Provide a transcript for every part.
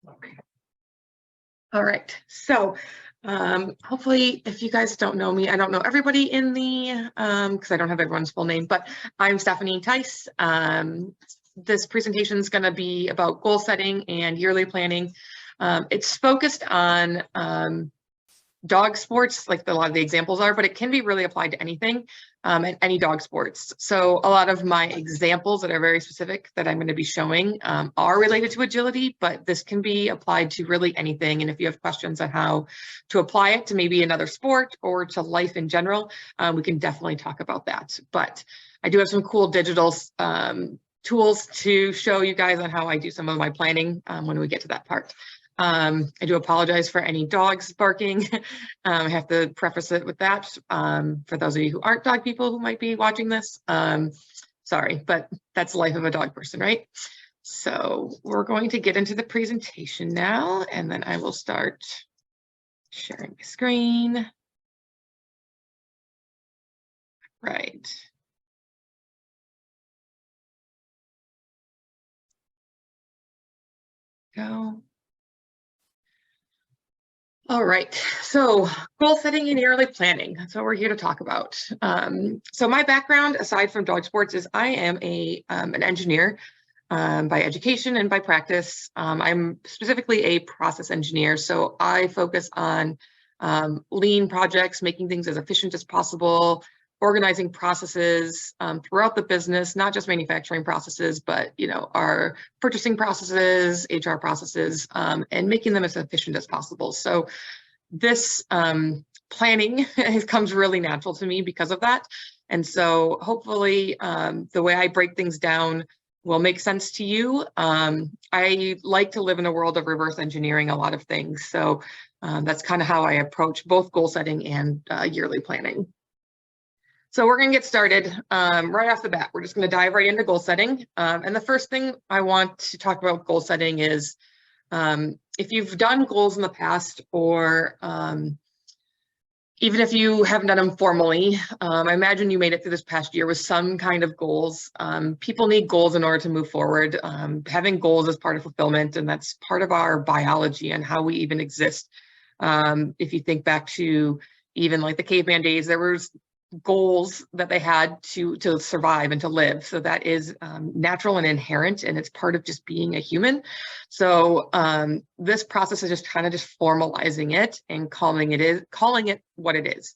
Okay. All right. So hopefully, if you guys don't know me, I don't know everybody in the, because I don't have everyone's full name, but I'm Stephanie Tice. This presentation is going to be about goal setting and yearly planning. It's focused on dog sports, like a lot of the examples are, but it can be really applied to anything and any dog sports. So a lot of my examples that are very specific that I'm going to be showing are related to agility, but this can be applied to really anything. And if you have questions on how to apply it to maybe another sport or to life in general, we can definitely talk about that. But I do have some cool digital tools to show you guys on how I do some of my planning when we get to that part. I do apologize for any dogs barking. I have to preface it with that for those of you who aren't dog people who might be watching this. Sorry, but that's the life of a dog person, right? So we're going to get into the presentation now, and then I will start sharing my screen. Right. Go. All right, so goal setting and yearly planning. That's what we're here to talk about. So my background, aside from dog sports, is I am an engineer by education and by practice. I'm specifically a process engineer, so I focus on lean projects, making things as efficient as possible, organizing processes throughout the business, not just manufacturing processes, but our purchasing processes, HR processes, and making them as efficient as possible. So this planning comes really natural to me because of that. And so hopefully the way I break things down will make sense to you. I like to live in a world of reverse engineering a lot of things. So that's kind of how I approach both goal setting and yearly planning. So we're going to get started right off the bat. We're just going to dive right into goal setting. And the first thing I want to talk about goal setting is if you've done goals in the past, or even if you haven't done them formally, I imagine you made it through this past year with some kind of goals. People need goals in order to move forward. Having goals is part of fulfillment, and that's part of our biology and how we even exist. If you think back to even like the caveman days, there was goals that they had to survive and to live. So that is natural and inherent, and it's part of just being a human. So this process is just kind of just formalizing it and calling it what it is.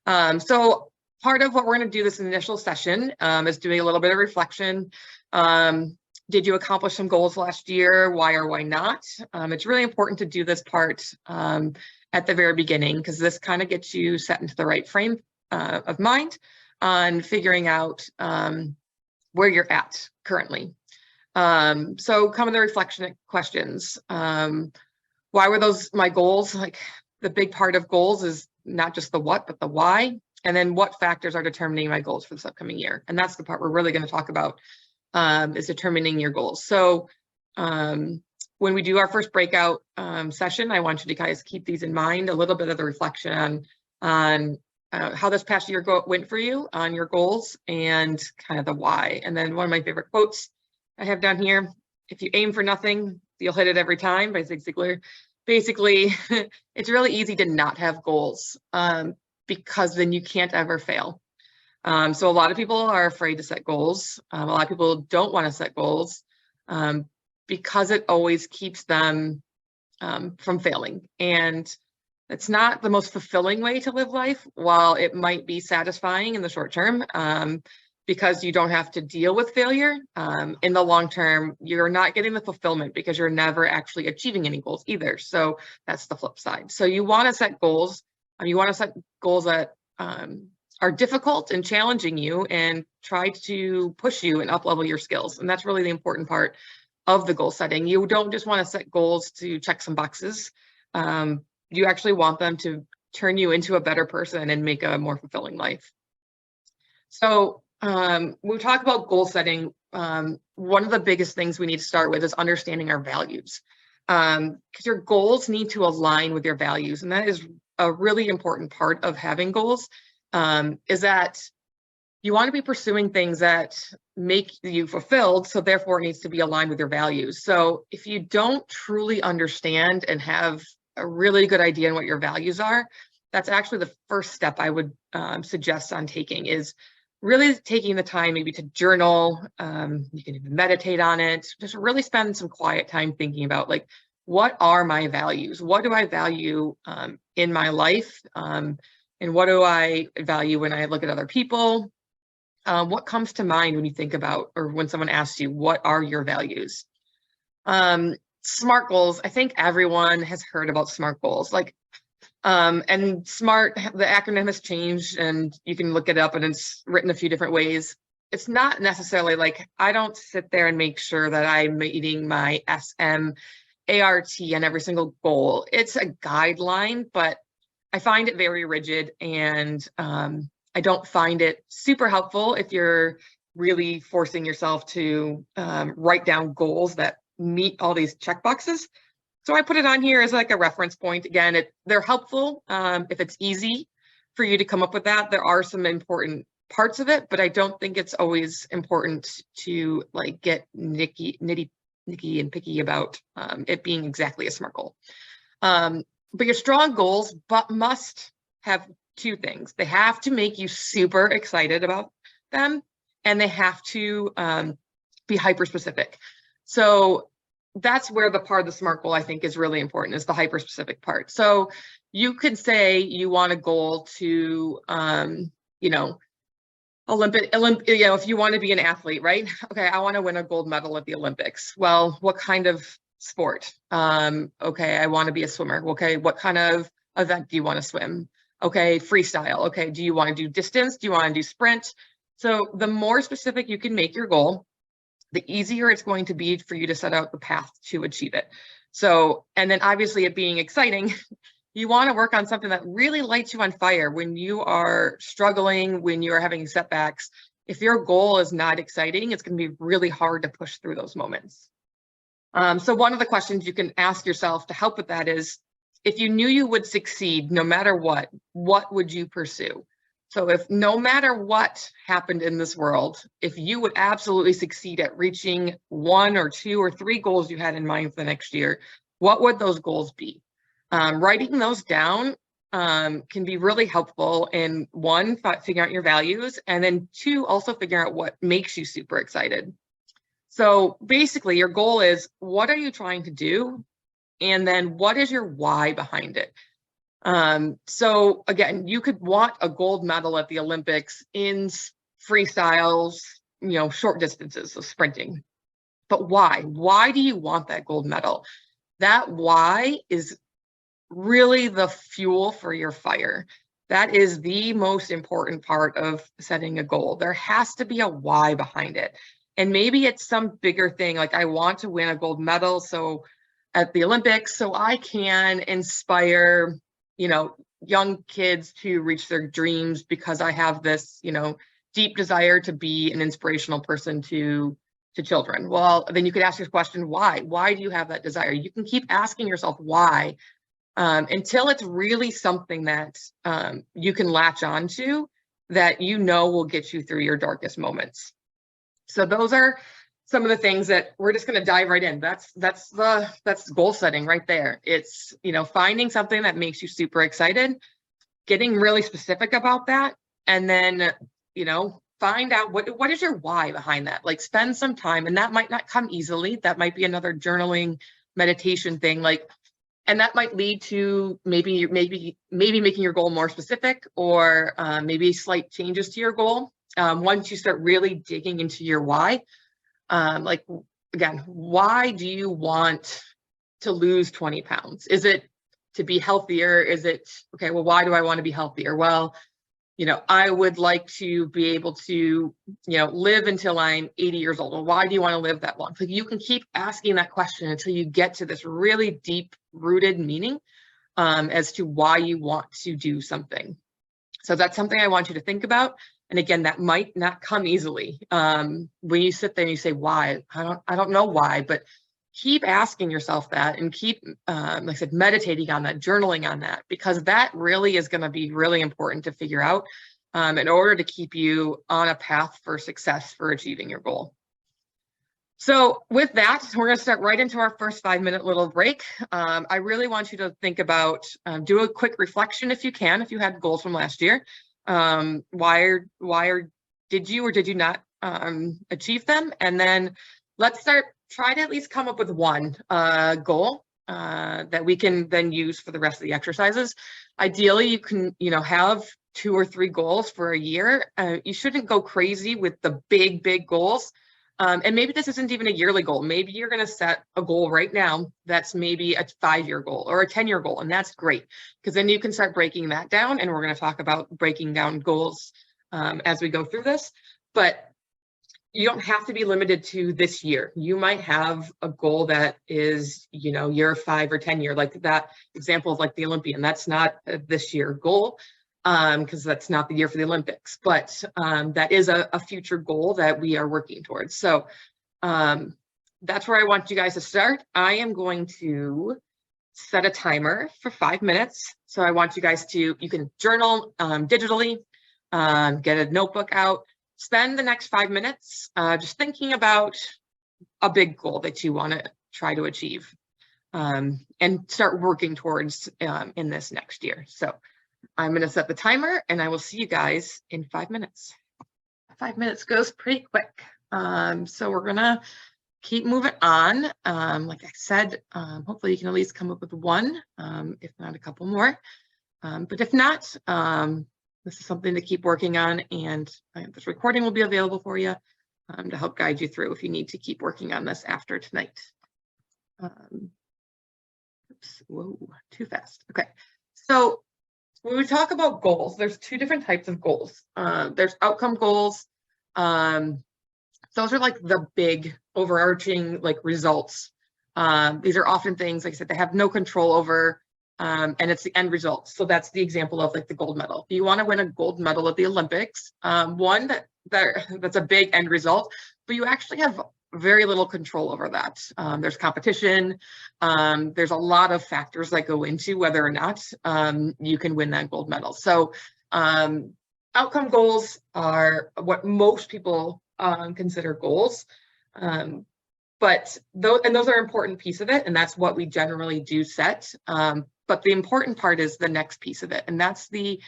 So part of what we're going to do this initial session is doing a little bit of reflection. Did you accomplish some goals last year? Why or why not? It's really important to do this part at the very beginning, because this kind of gets you set into the right frame of mind on figuring out where you're at currently. So come to the reflection questions. Why were those my goals? Like, the big part of goals is not just the what, but the why. And then what factors are determining my goals for this upcoming year? And that's the part we're really going to talk about, is determining your goals. So when we do our first breakout session, I want you to guys keep these in mind, a little bit of the reflection on how this past year went for you on your goals and kind of the why. And then one of my favorite quotes I have down here: if you aim for nothing, you'll hit it every time, by Zig Ziglar. Basically, it's really easy to not have goals because then you can't ever fail. So a lot of people are afraid to set goals. A lot of people don't want to set goals because it always keeps them from failing. And it's not the most fulfilling way to live life, while it might be satisfying in the short term, because you don't have to deal with failure. In the long term, you're not getting the fulfillment because you're never actually achieving any goals either. So that's the flip side. So you want to set goals. You want to set goals that are difficult and challenging you, and try to push you and up-level your skills. And that's really the important part of the goal setting. You don't just want to set goals to check some boxes. You actually want them to turn you into a better person and make a more fulfilling life. So when we talk about goal setting, one of the biggest things we need to start with is understanding our values, because your goals need to align with your values. And that is a really important part of having goals, is that you want to be pursuing things that make you fulfilled, so therefore it needs to be aligned with your values. So if you don't truly understand and have a really good idea on what your values are, that's actually the first step I would suggest on taking, is really taking the time maybe to journal. You can even meditate on it. Just really spend some quiet time thinking about, like, what are my values? What do I value in my life? And what do I value when I look at other people? What comes to mind when you think about, or when someone asks you, what are your values? SMART goals. I think everyone has heard about SMART goals. Like, and SMART, the acronym has changed, and you can look it up, and it's written a few different ways. It's not necessarily like, I don't sit there and make sure that I'm meeting my SMART on every single goal. It's a guideline, but I find it very rigid, and I don't find it super helpful if you're really forcing yourself to write down goals that meet all these checkboxes. So I put it on here as like a reference point. Again, they're helpful if it's easy for you to come up with that. There are some important parts of it, but I don't think it's always important to like get nitty and picky about it being exactly a SMART goal. But your strong goals must have two things. They have to make you super excited about them, and they have to be hyper specific. So that's where the part of the SMART goal I think is really important, is the hyper specific part. So you could say you want a goal to, you know, if you want to be an athlete, right? Okay, I want to win a gold medal at the Olympics. Well, what kind of sport? Okay, I want to be a swimmer. Okay, what kind of event do you want to swim? Okay, freestyle. Okay, do you want to do distance? Do you want to do sprint? So the more specific you can make your goal, the easier it's going to be for you to set out the path to achieve it. So, and then obviously it being exciting, you want to work on something that really lights you on fire when you are struggling, when you are having setbacks. If your goal is not exciting, it's going to be really hard to push through those moments. So one of the questions you can ask yourself to help with that is, if you knew you would succeed no matter what would you pursue? So if no matter what happened in this world, if you would absolutely succeed at reaching 1 or 2 or 3 goals you had in mind for the next year, what would those goals be? Writing those down can be really helpful in, 1, figuring out your values, and then 2, also figuring out what makes you super excited. So basically your goal is, what are you trying to do? And then what is your why behind it? So again, you could want a gold medal at the Olympics in freestyles, short distances, so sprinting. But why? Why do you want that gold medal? That why is really the fuel for your fire. That is the most important part of setting a goal. There has to be a why behind it. And maybe it's some bigger thing, like, I want to win a gold medal at the Olympics so I can inspire young kids to reach their dreams, because I have this, deep desire to be an inspirational person to children. Well, then you could ask your question, why? Why do you have that desire? You can keep asking yourself why until it's really something that you can latch onto, that will get you through your darkest moments. So those are some of the things that we're just going to dive right in. That's goal setting right there. It's, finding something that makes you super excited, getting really specific about that, and then, find out what is your why behind that. Like, spend some time, and that might not come easily. That might be another journaling, meditation thing, and that might lead to maybe making your goal more specific, or maybe slight changes to your goal. Once you start really digging into your why. Like, again, why do you want to lose 20 pounds? Is it to be healthier? Is it, okay, well, why do I want to be healthier? Well, I would like to be able to, live until I'm 80 years old. Well, why do you want to live that long? So you can keep asking that question until you get to this really deep rooted meaning as to why you want to do something. So that's something I want you to think about. And again, that might not come easily. When you sit there and you say, why? I don't know why, but keep asking yourself that, and keep, like I said, meditating on that, journaling on that, because that really is going to be really important to figure out. in order to keep you on a path for success for achieving your goal. So with that, we're going to start right into our first 5-minute little break. I really want you to think about, do a quick reflection if you can, if you had goals from last year. Did you or did you not achieve them? And then let's try to at least come up with one goal that we can then use for the rest of the exercises. Ideally, you can, have 2 or 3 goals for a year. You shouldn't go crazy with the big goals. And maybe this isn't even a yearly goal. Maybe you're going to set a goal right now that's maybe a 5-year goal or a 10-year goal, and that's great, because then you can start breaking that down, and we're going to talk about breaking down goals as we go through this. But you don't have to be limited to this year. You might have a goal that is, year 5 or 10 year, like that example of like the Olympian. That's not a this year goal, because that's not the year for the Olympics, but that is a future goal that we are working towards. So that's where I want you guys to start. I am going to set a timer for 5 minutes. So I want you guys to, you can journal digitally, get a notebook out, spend the next 5 minutes just thinking about a big goal that you want to try to achieve, and start working towards in this next year. So I'm going to set the timer, and I will see you guys in 5 minutes. 5 minutes goes pretty quick. So we're going to keep moving on. Like I said, hopefully you can at least come up with one, if not a couple more. But if not, this is something to keep working on, and this recording will be available for you to help guide you through if you need to keep working on this after tonight. Oops, whoa, too fast. Okay, so when we talk about goals, there's 2 different types of goals. There's outcome goals. Those are like the big overarching like results. These are often things, like I said, they have no control over, and it's the end result. So that's the example of like the gold medal. If you want to win a gold medal at the Olympics, one that's a big end result, but you actually have very little control over that. There's competition. There's a lot of factors that go into whether or not you can win that gold medal. So outcome goals are what most people consider goals. But those are an important piece of it, and that's what we generally do set. But the important part is the next piece of it, and that's the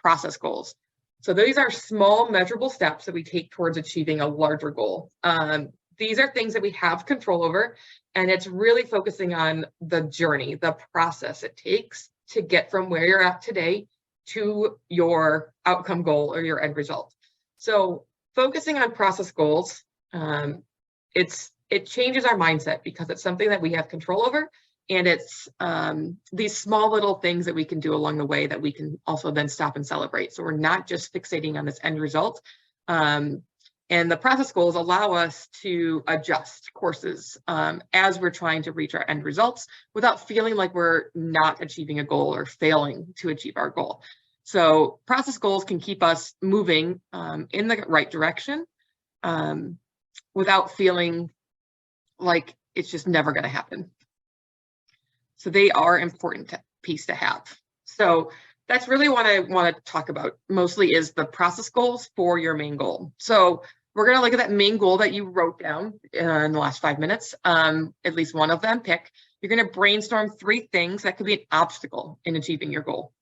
process goals. So these are small measurable steps that we take towards achieving a larger goal. These are things that we have control over, and it's really focusing on the journey, the process it takes to get from where you're at today to your outcome goal or your end result. So focusing on process goals, it changes our mindset because it's something that we have control over, and it's these small little things that we can do along the way that we can also then stop and celebrate. So we're not just fixating on this end result. And the process goals allow us to adjust courses as we're trying to reach our end results without feeling like we're not achieving a goal or failing to achieve our goal. So process goals can keep us moving in the right direction without feeling like it's just never going to happen. So they are an important piece to have. So that's really what I want to talk about mostly, is the process goals for your main goal. So we're going to look at that main goal that you wrote down in the last 5 minutes, at least one of them, pick. You're going to brainstorm 3 things that could be an obstacle in achieving your goal.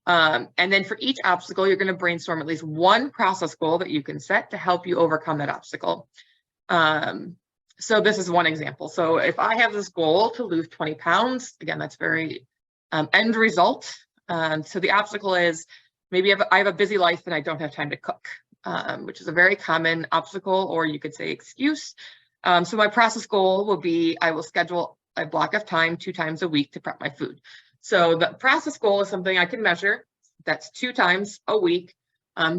And then for each obstacle, you're going to brainstorm at least one process goal that you can set to help you overcome that obstacle. So this is one example. So if I have this goal to lose 20 pounds, again, that's very end result. So the obstacle is maybe I have a busy life and I don't have time to cook, which is a very common obstacle, or you could say excuse. So my process goal will be, I will schedule a block of time 2 times a week to prep my food. So the process goal is something I can measure. That's 2 times a week.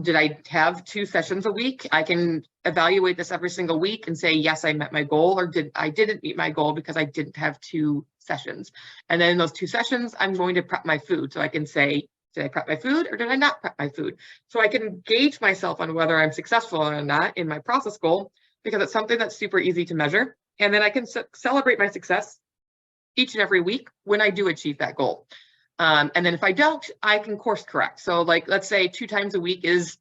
Did I have 2 sessions a week? I can evaluate this every single week and say, yes, I met my goal, or I didn't meet my goal because I didn't have 2 sessions. And then in those 2 sessions, I'm going to prep my food. So I can say, did I prep my food or did I not prep my food? So I can gauge myself on whether I'm successful or not in my process goal, because it's something that's super easy to measure. And then I can celebrate my success each and every week when I do achieve that goal. And then if I don't, I can course correct. So like, let's say 2 times a week is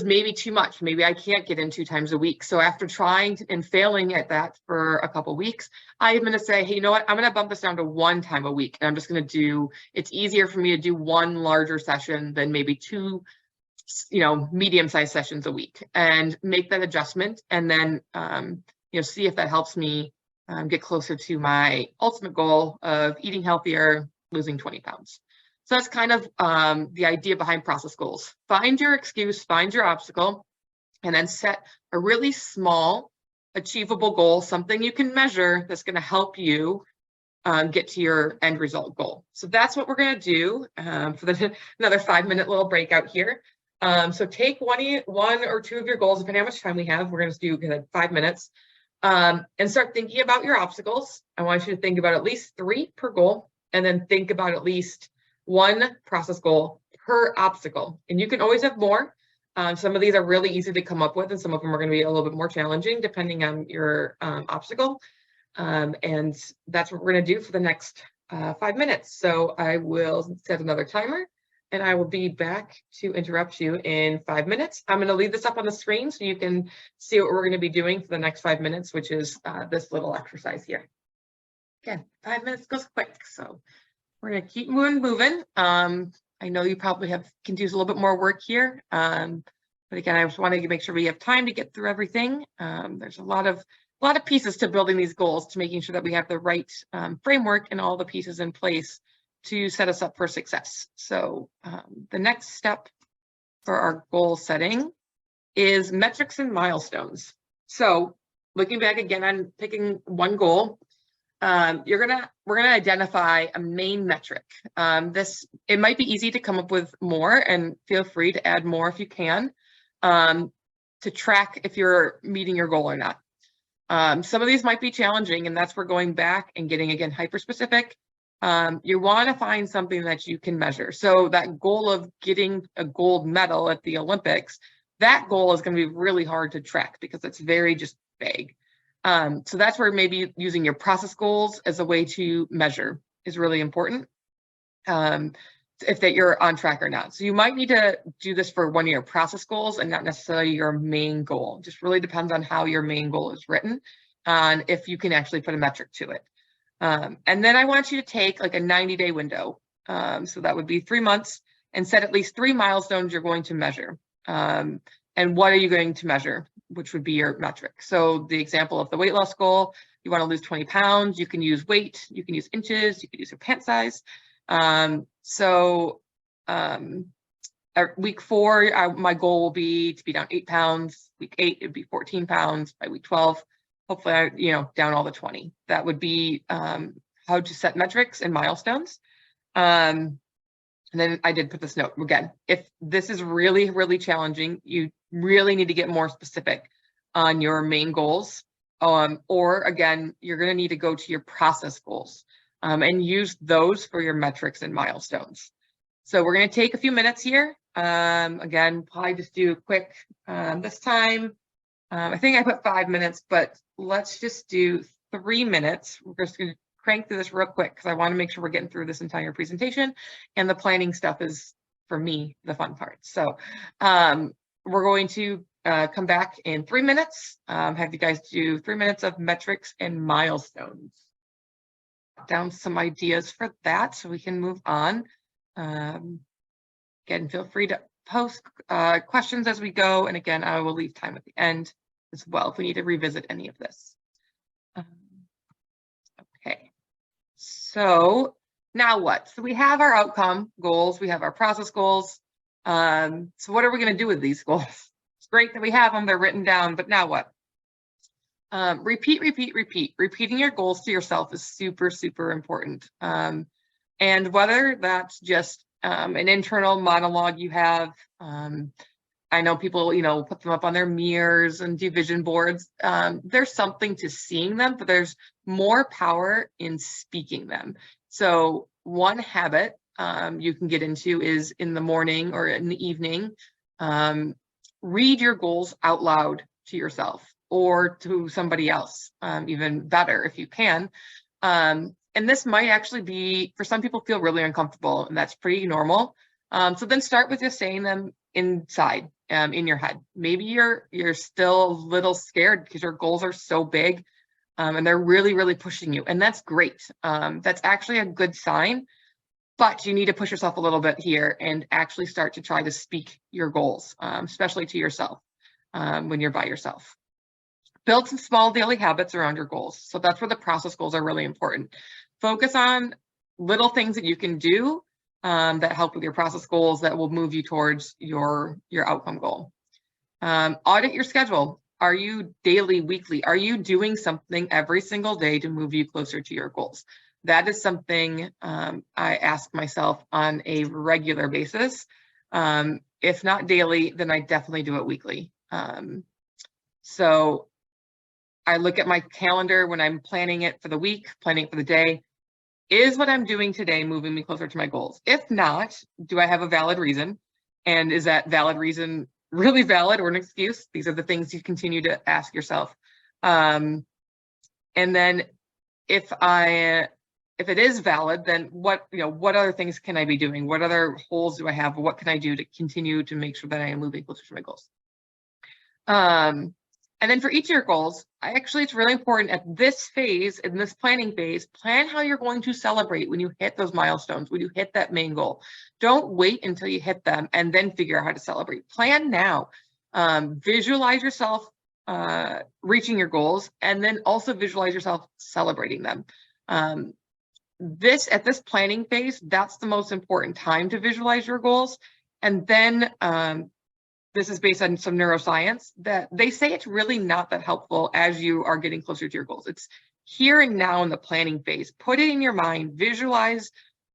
maybe too much. Maybe I can't get in 2 times a week. So after trying and failing at that for a couple of weeks, I'm going to say, hey, you know what? I'm going to bump this down to 1 time a week. And I'm just going to do, it's easier for me to do 1 larger session than maybe 2, medium-sized sessions a week, and make that adjustment. And then, see if that helps me get closer to my ultimate goal of eating healthier, losing 20 pounds. So that's kind of the idea behind process goals. Find your excuse, find your obstacle, and then set a really small, achievable goal, something you can measure that's going to help you get to your end result goal. So that's what we're going to do for another 5-minute little breakout here. So take one or 2 of your goals, depending on how much time we have. We're going to do 5 minutes and start thinking about your obstacles. I want you to think about at least 3 per goal, and then think about at least 1 process goal per obstacle. And you can always have more. Some of these are really easy to come up with, and some of them are going to be a little bit more challenging depending on your obstacle. And that's what we're going to do for the next 5 minutes. So I will set another timer, and I will be back to interrupt you in 5 minutes. I'm going to leave this up on the screen so you can see what we're going to be doing for the next 5 minutes, which is this little exercise here. Again, 5 minutes goes quick, so we're going to keep moving. I know you probably can do a little bit more work here, but again, I just wanted to make sure we have time to get through everything. There's a lot of pieces to building these goals, to making sure that we have the right framework and all the pieces in place to set us up for success. So the next step for our goal setting is metrics and milestones. So looking back again on picking 1 goal, we're gonna identify a main metric. It might be easy to come up with more, and feel free to add more if you can, to track if you're meeting your goal or not. Some of these might be challenging, and that's where going back and getting, again, hyper specific. You want to find something that you can measure. So that goal of getting a gold medal at the Olympics, that goal is going to be really hard to track because it's very just vague. So that's where maybe using your process goals as a way to measure is really important, if that you're on track or not. So you might need to do this for one of your process goals and not necessarily your main goal. It just really depends on how your main goal is written and if you can actually put a metric to it. And then I want you to take like a 90-day window. So that would be 3 months, and set at least 3 milestones you're going to measure. And what are you going to measure, which would be your metric. So the example of the weight loss goal, you want to lose 20 pounds, you can use weight, you can use inches, you can use your pant size. Week 4, my goal will be to be down 8 pounds. Week 8, it'd be 14 pounds. By week 12, hopefully, down all the 20. That would be how to set metrics and milestones. And then I did put this note again. If this is really, really challenging, you really need to get more specific on your main goals. Or again, you're going to need to go to your process goals and use those for your metrics and milestones. So we're going to take a few minutes here. Again, probably just do a quick this time. I think I put 5 minutes, but let's just do 3 minutes. We're just going to crank through this real quick because I want to make sure we're getting through this entire presentation, and the planning stuff is, for me, the fun part. So we're going to come back in 3 minutes, have you guys do 3 minutes of metrics and milestones. Down some ideas for that so we can move on. Again, feel free to post questions as we go, and again, I will leave time at the end as well if we need to revisit any of this. Okay, so now what? So we have our outcome goals, we have our process goals. So what are we going to do with these goals? It's great that we have them, they're written down, but now what? Repeat. Repeating your goals to yourself is super, super important. And whether that's just an internal monologue you have, I know people, put them up on their mirrors and do vision boards. There's something to seeing them, but there's more power in speaking them. So one habit you can get into is in the morning or in the evening, read your goals out loud to yourself or to somebody else, even better if you can. And And this might actually be, for some people, feel really uncomfortable, and that's pretty normal. So then start with just saying them inside, in your head. Maybe you're still a little scared because your goals are so big, and they're really, really pushing you, and that's great. That's actually a good sign, but you need to push yourself a little bit here and actually start to try to speak your goals, especially to yourself when you're by yourself. Build some small daily habits around your goals. So that's where the process goals are really important. Focus on little things that you can do that help with your process goals that will move you towards your outcome goal. Audit your schedule. Are you daily, weekly? Are you doing something every single day to move you closer to your goals? That is something I ask myself on a regular basis. If not daily, then I definitely do it weekly. So I look at my calendar when I'm planning it for the week, planning it for the day. Is what I'm doing today moving me closer to my goals? If not, do I have a valid reason? And is that valid reason really valid or an excuse? These are the things you continue to ask yourself. And then if it is valid, then what other things can I be doing? What other holes do I have? What can I do to continue to make sure that I am moving closer to my goals? And then for each of your goals, it's really important at this phase, in this planning phase, plan how you're going to celebrate when you hit those milestones, when you hit that main goal. Don't wait until you hit them and then figure out how to celebrate. Plan now. Visualize yourself reaching your goals, and then also visualize yourself celebrating them. At this planning phase, that's the most important time to visualize your goals. And then this is based on some neuroscience that they say it's really not that helpful as you are getting closer to your goals. It's here and now in the planning phase. Put it in your mind, visualize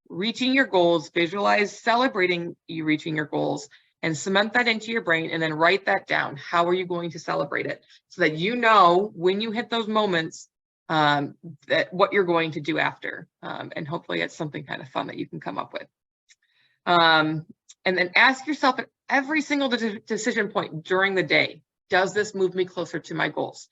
reaching your goals, visualize celebrating you reaching your goals, and cement that into your brain, and then write that down. How are you going to celebrate it? So that you know when you hit those moments that what you're going to do after. And hopefully it's something kind of fun that you can come up with. And then ask yourself at every single decision point during the day, does this move me closer to my goals?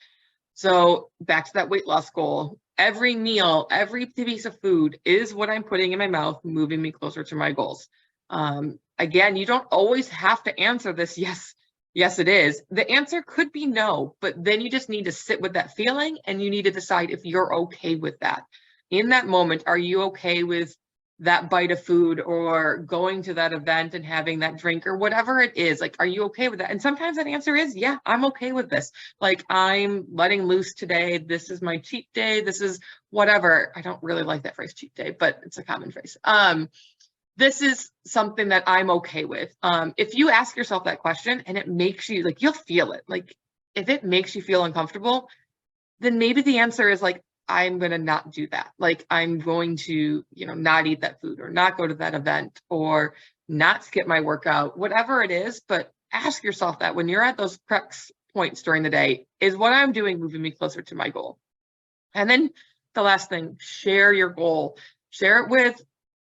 So back to that weight loss goal, every meal, every piece of food, is what I'm putting in my mouth moving me closer to my goals? Again, you don't always have to answer this, yes, it is. The answer could be no, but then you just need to sit with that feeling, and you need to decide if you're okay with that. In that moment, are you okay with that bite of food or going to that event and having that drink or whatever it is? Like, are you okay with that? And sometimes that answer is, yeah, I'm okay with this. Like, I'm letting loose today. This is my cheat day. This is whatever. I don't really like that phrase, cheat day, but it's a common phrase. This is something that I'm okay with. If you ask yourself that question and it makes you, like, you'll feel it. Like, if it makes you feel uncomfortable, then maybe the answer is like, I'm going to not do that. Like, I'm going to, not eat that food or not go to that event or not skip my workout, whatever it is. But ask yourself that when you're at those crux points during the day, is what I'm doing moving me closer to my goal? And then the last thing, share your goal. Share it with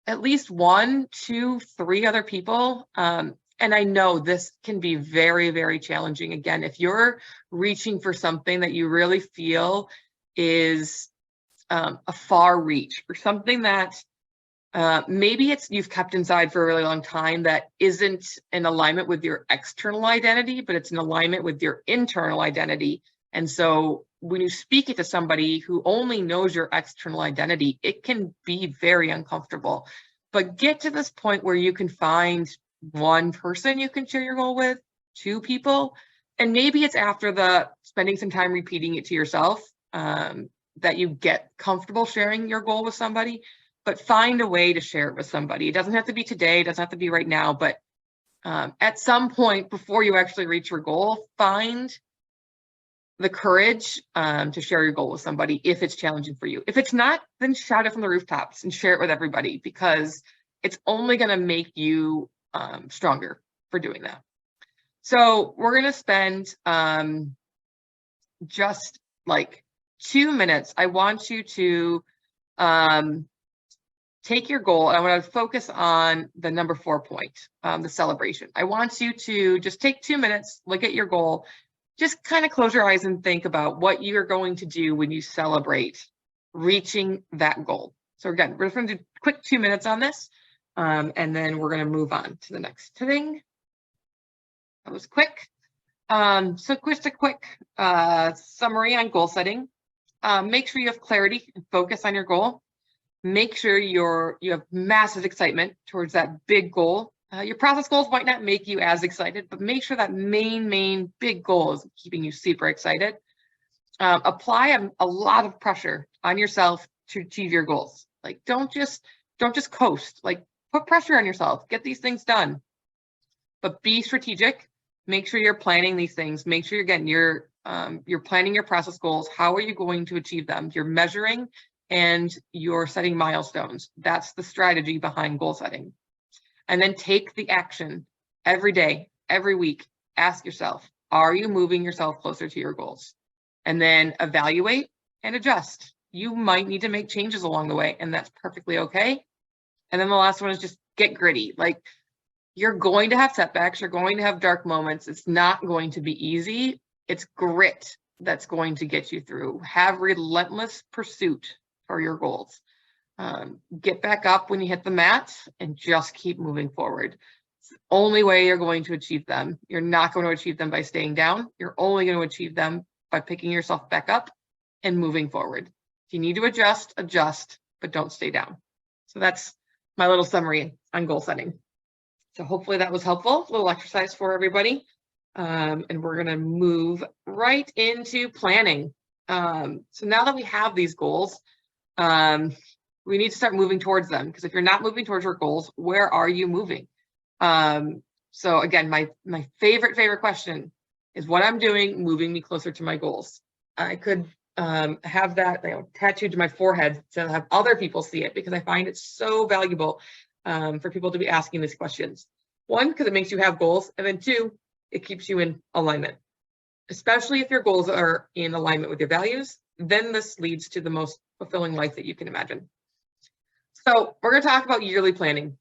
at least 1, 2, 3 other people. And I know this can be very, very challenging. Again, if you're reaching for something that you really feel is a far reach, or something that maybe you've kept inside for a really long time that isn't in alignment with your external identity, but it's in alignment with your internal identity. And so when you speak it to somebody who only knows your external identity, it can be very uncomfortable. But get to this point where you can find 1 person you can share your goal with, 2 people, and maybe it's after spending some time repeating it to yourself that you get comfortable sharing your goal with somebody. But find a way to share it with somebody. It doesn't have to be today, it doesn't have to be right now, but at some point before you actually reach your goal, find the courage to share your goal with somebody if it's challenging for you. If it's not, then shout it from the rooftops and share it with everybody, because it's only going to make you stronger for doing that. So we're going to spend just like 2 minutes. I want you to take your goal, and I want to focus on the number 4 point, the celebration. I want you to just take 2 minutes, look at your goal, just kind of close your eyes and think about what you're going to do when you celebrate reaching that goal. So again, we're just going to do a quick 2 minutes on this, and then we're going to move on to the next thing. That was quick. So just a quick summary on goal setting. Make sure you have clarity and focus on your goal. Make sure you have massive excitement towards that big goal. Your process goals might not make you as excited, but make sure that main big goal is keeping you super excited. Apply a lot of pressure on yourself to achieve your goals. Like don't just coast. Like put pressure on yourself. Get these things done. But be strategic. Make sure you're planning these things. Make sure you're planning your process goals. How are you going to achieve them? You're measuring and you're setting milestones. That's the strategy behind goal setting. And then take the action every day, every week. Ask yourself, are you moving yourself closer to your goals? And then evaluate and adjust. You might need to make changes along the way, and that's perfectly okay. And then the last one is just get gritty. Like you're going to have setbacks. You're going to have dark moments. It's not going to be easy. It's grit that's going to get you through. Have relentless pursuit for your goals. Get back up when you hit the mat and just keep moving forward. It's the only way you're going to achieve them. You're not going to achieve them by staying down. You're only going to achieve them by picking yourself back up and moving forward. If you need to adjust, but don't stay down. So that's my little summary on goal setting. So hopefully that was helpful. A little exercise for everybody. And we're going to move right into planning. So now that we have these goals, we need to start moving towards them, because if you're not moving towards your goals, where are you moving? So again, my favorite question is what I'm doing moving me closer to my goals. I could have that tattooed to my forehead to have other people see it, because I find it so valuable for people to be asking these questions. One, because it makes you have goals, and then two, it keeps you in alignment. Especially if your goals are in alignment with your values, then this leads to the most fulfilling life that you can imagine. So we're going to talk about yearly planning.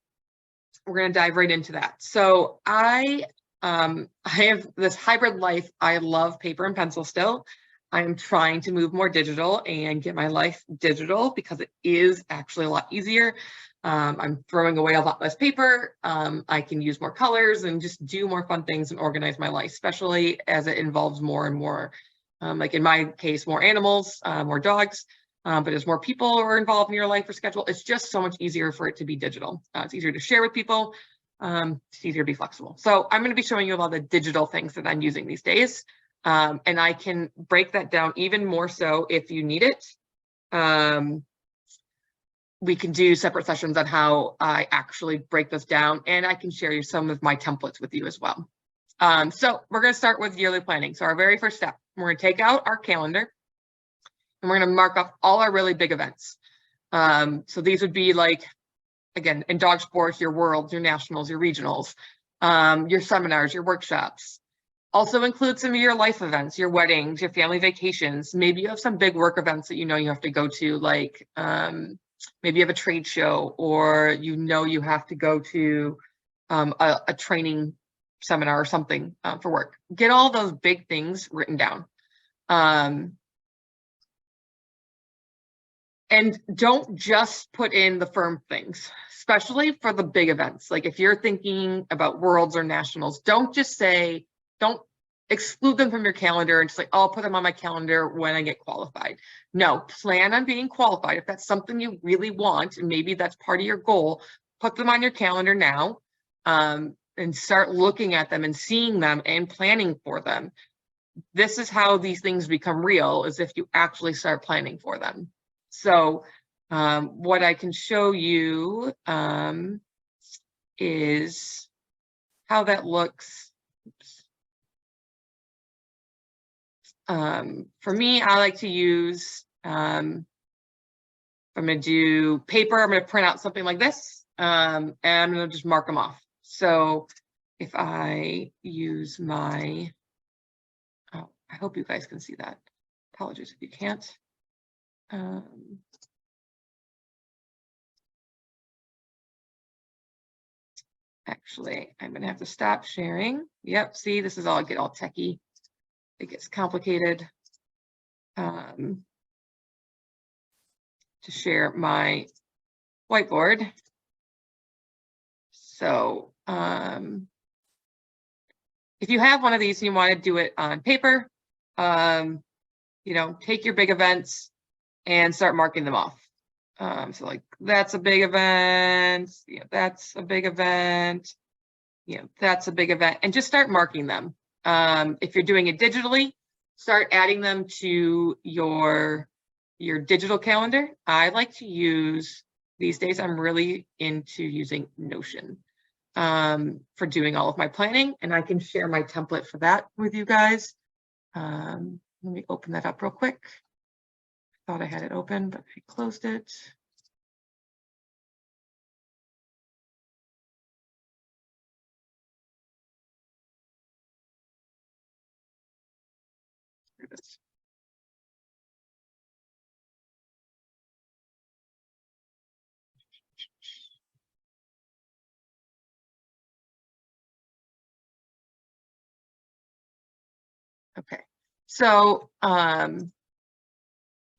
We're going to dive right into that. So I have this hybrid life. I love paper and pencil still. I'm trying to move more digital and get my life digital because it is actually a lot easier. I'm throwing away a lot less paper. I can use more colors and just do more fun things and organize my life, especially as it involves more and more, like in my case, more animals, more dogs. But as more people are involved in your life or schedule, it's just so much easier for it to be digital. It's easier to share with people. It's easier to be flexible. So I'm going to be showing you a lot of the digital things that I'm using these days. And I can break that down even more so if you need it. We can do separate sessions on how I actually break this down, and I can share you some of my templates with you as well. So we're going to start with yearly planning. So our very first step, we're going to take out our calendar and we're going to mark off all our really big events. So these would be like, again, in dog sports, your worlds, your nationals, your regionals, your seminars, your workshops. Also include some of your life events, your weddings, your family vacations. Maybe you have some big work events that you know you have to go to, like maybe you have a trade show, or you know you have to go to a training seminar or something for work. Get all those big things written down. And don't just put in the firm things, especially for the big events. Like if you're thinking about worlds or nationals, don't just say, don't exclude them from your calendar and just like, oh, I'll put them on my calendar when I get qualified. No, plan on being qualified. If that's something you really want, and maybe that's part of your goal, put them on your calendar now, and start looking at them and seeing them and planning for them. This is how these things become real, is if you actually start planning for them. So what I can show you is how that looks. For me, I like to use, if I'm going to do paper, I'm going to print out something like this, and I'm going to just mark them off. So if I use my, oh, I hope you guys can see that. Apologies if you can't. Actually, I'm going to have to stop sharing. Yep, see, this is all get all techie. It gets complicated to share my whiteboard. So if you have one of these and you want to do it on paper, you know, take your big events and start marking them off. So like, that's a big event, you know, that's a big event, you know, that's a big event, and just start marking them. If you're doing it digitally, start adding them to your digital calendar. I like to use, these days, I'm really into using Notion for doing all of my planning, and I can share my template for that with you guys. Let me open that up real quick. I thought I had it open, but I closed it. Here it is. Okay, so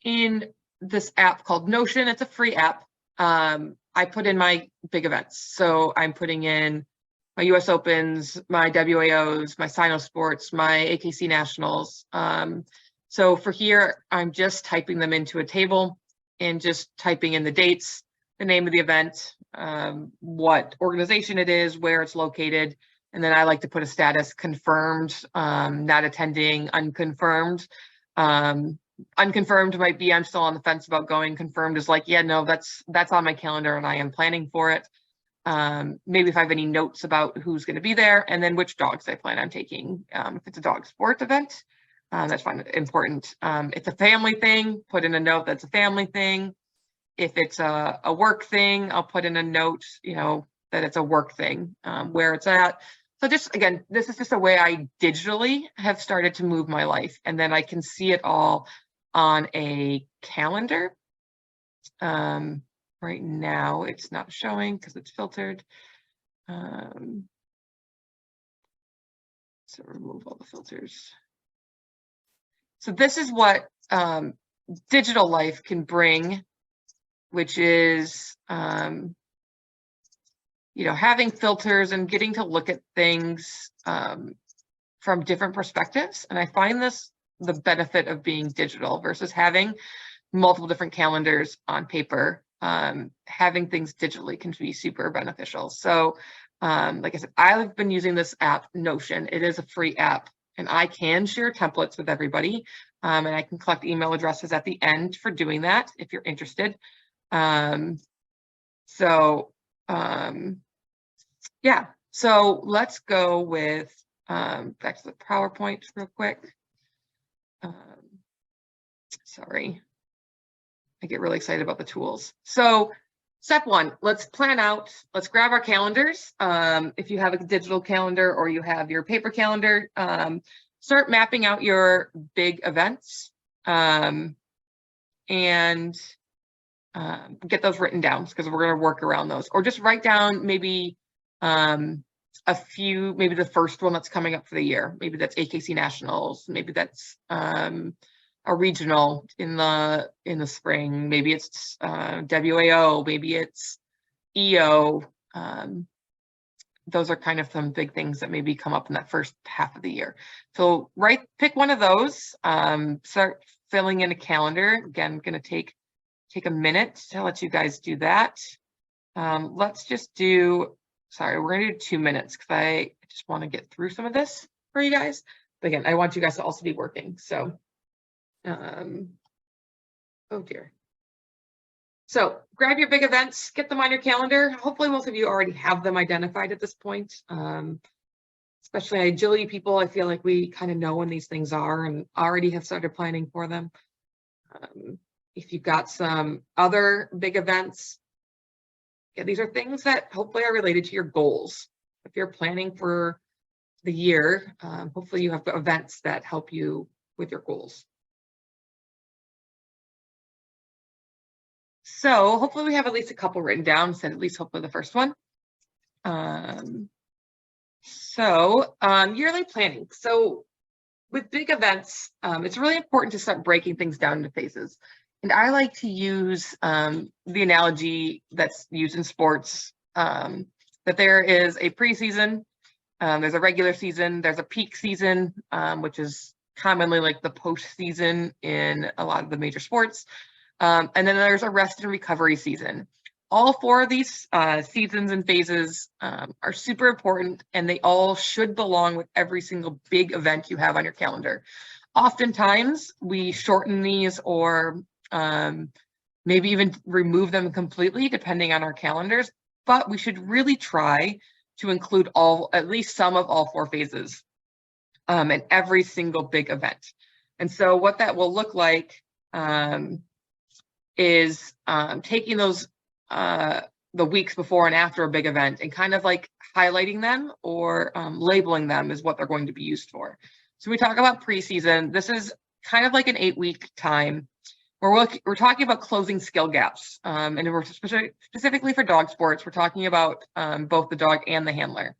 in this app called Notion, it's a free app. I put in my big events. So I'm putting in my US Opens, my WAOs, my Sino-Sports, my AKC Nationals. So for here, I'm just typing them into a table and just typing in the dates, the name of the event, what organization it is, where it's located. And then I like to put a status: confirmed, not attending, unconfirmed. Unconfirmed might be I'm still on the fence about going. Confirmed is like, yeah, no, that's on my calendar and I am planning for it. Maybe if I have any notes about who's going to be there, and then which dogs I plan on taking. If it's a dog sport event, that's fine, important. It's a family thing, put in a note that's a family thing. If it's a work thing, I'll put in a note, you know, that it's a work thing, where it's at. So just, again, this is just a way I digitally have started to move my life, and then I can see it all on a calendar. Right now it's not showing because it's filtered. So remove all the filters. So this is what digital life can bring, which is you know, having filters and getting to look at things from different perspectives. And I find this the benefit of being digital versus having multiple different calendars on paper. Having things digitally can be super beneficial. So like I said, I've been using this app, Notion. It is a free app, and I can share templates with everybody, and I can collect email addresses at the end for doing that if you're interested. Yeah, so let's go with back to the PowerPoint real quick. Sorry, I get really excited about the tools. So step one, let's plan out, let's grab our calendars. If you have a digital calendar or you have your paper calendar, start mapping out your big events and get those written down, because we're going to work around those. Or just write down maybe a few, maybe the first one that's coming up for the year. Maybe that's AKC Nationals, maybe that's a regional in the spring, maybe it's WAO, maybe it's EO. Those are kind of some big things that maybe come up in that first half of the year. So pick one of those, start filling in a calendar. Again, going to take a minute to let you guys do that. Let's just do, sorry, we're going to do 2 minutes because I just want to get through some of this for you guys. But again, I want you guys to also be working. So oh dear. So grab your big events, get them on your calendar. Hopefully most of you already have them identified at this point. Especially agility people, I feel like we kind of know when these things are and already have started planning for them. If you've got some other big events, yeah, these are things that hopefully are related to your goals. If you're planning for the year, hopefully you have events that help you with your goals. So hopefully we have at least a couple written down, so at least hopefully the first one. Yearly planning. So with big events, it's really important to start breaking things down into phases. And I like to use the analogy that's used in sports, that there is a preseason, there's a regular season, there's a peak season, which is commonly like the postseason in a lot of the major sports. And then there's a rest and recovery season. All four of these seasons and phases are super important, and they all should belong with every single big event you have on your calendar. Oftentimes, we shorten these or maybe even remove them completely, depending on our calendars, but we should really try to include at least some of all four phases in every single big event. And so what that will look like is taking those the weeks before and after a big event and kind of like highlighting them or labeling them as what they're going to be used for. So we talk about preseason. This is kind of like an 8-week time where we're talking about closing skill gaps. And we're specifically for dog sports, we're talking about both the dog and the handler.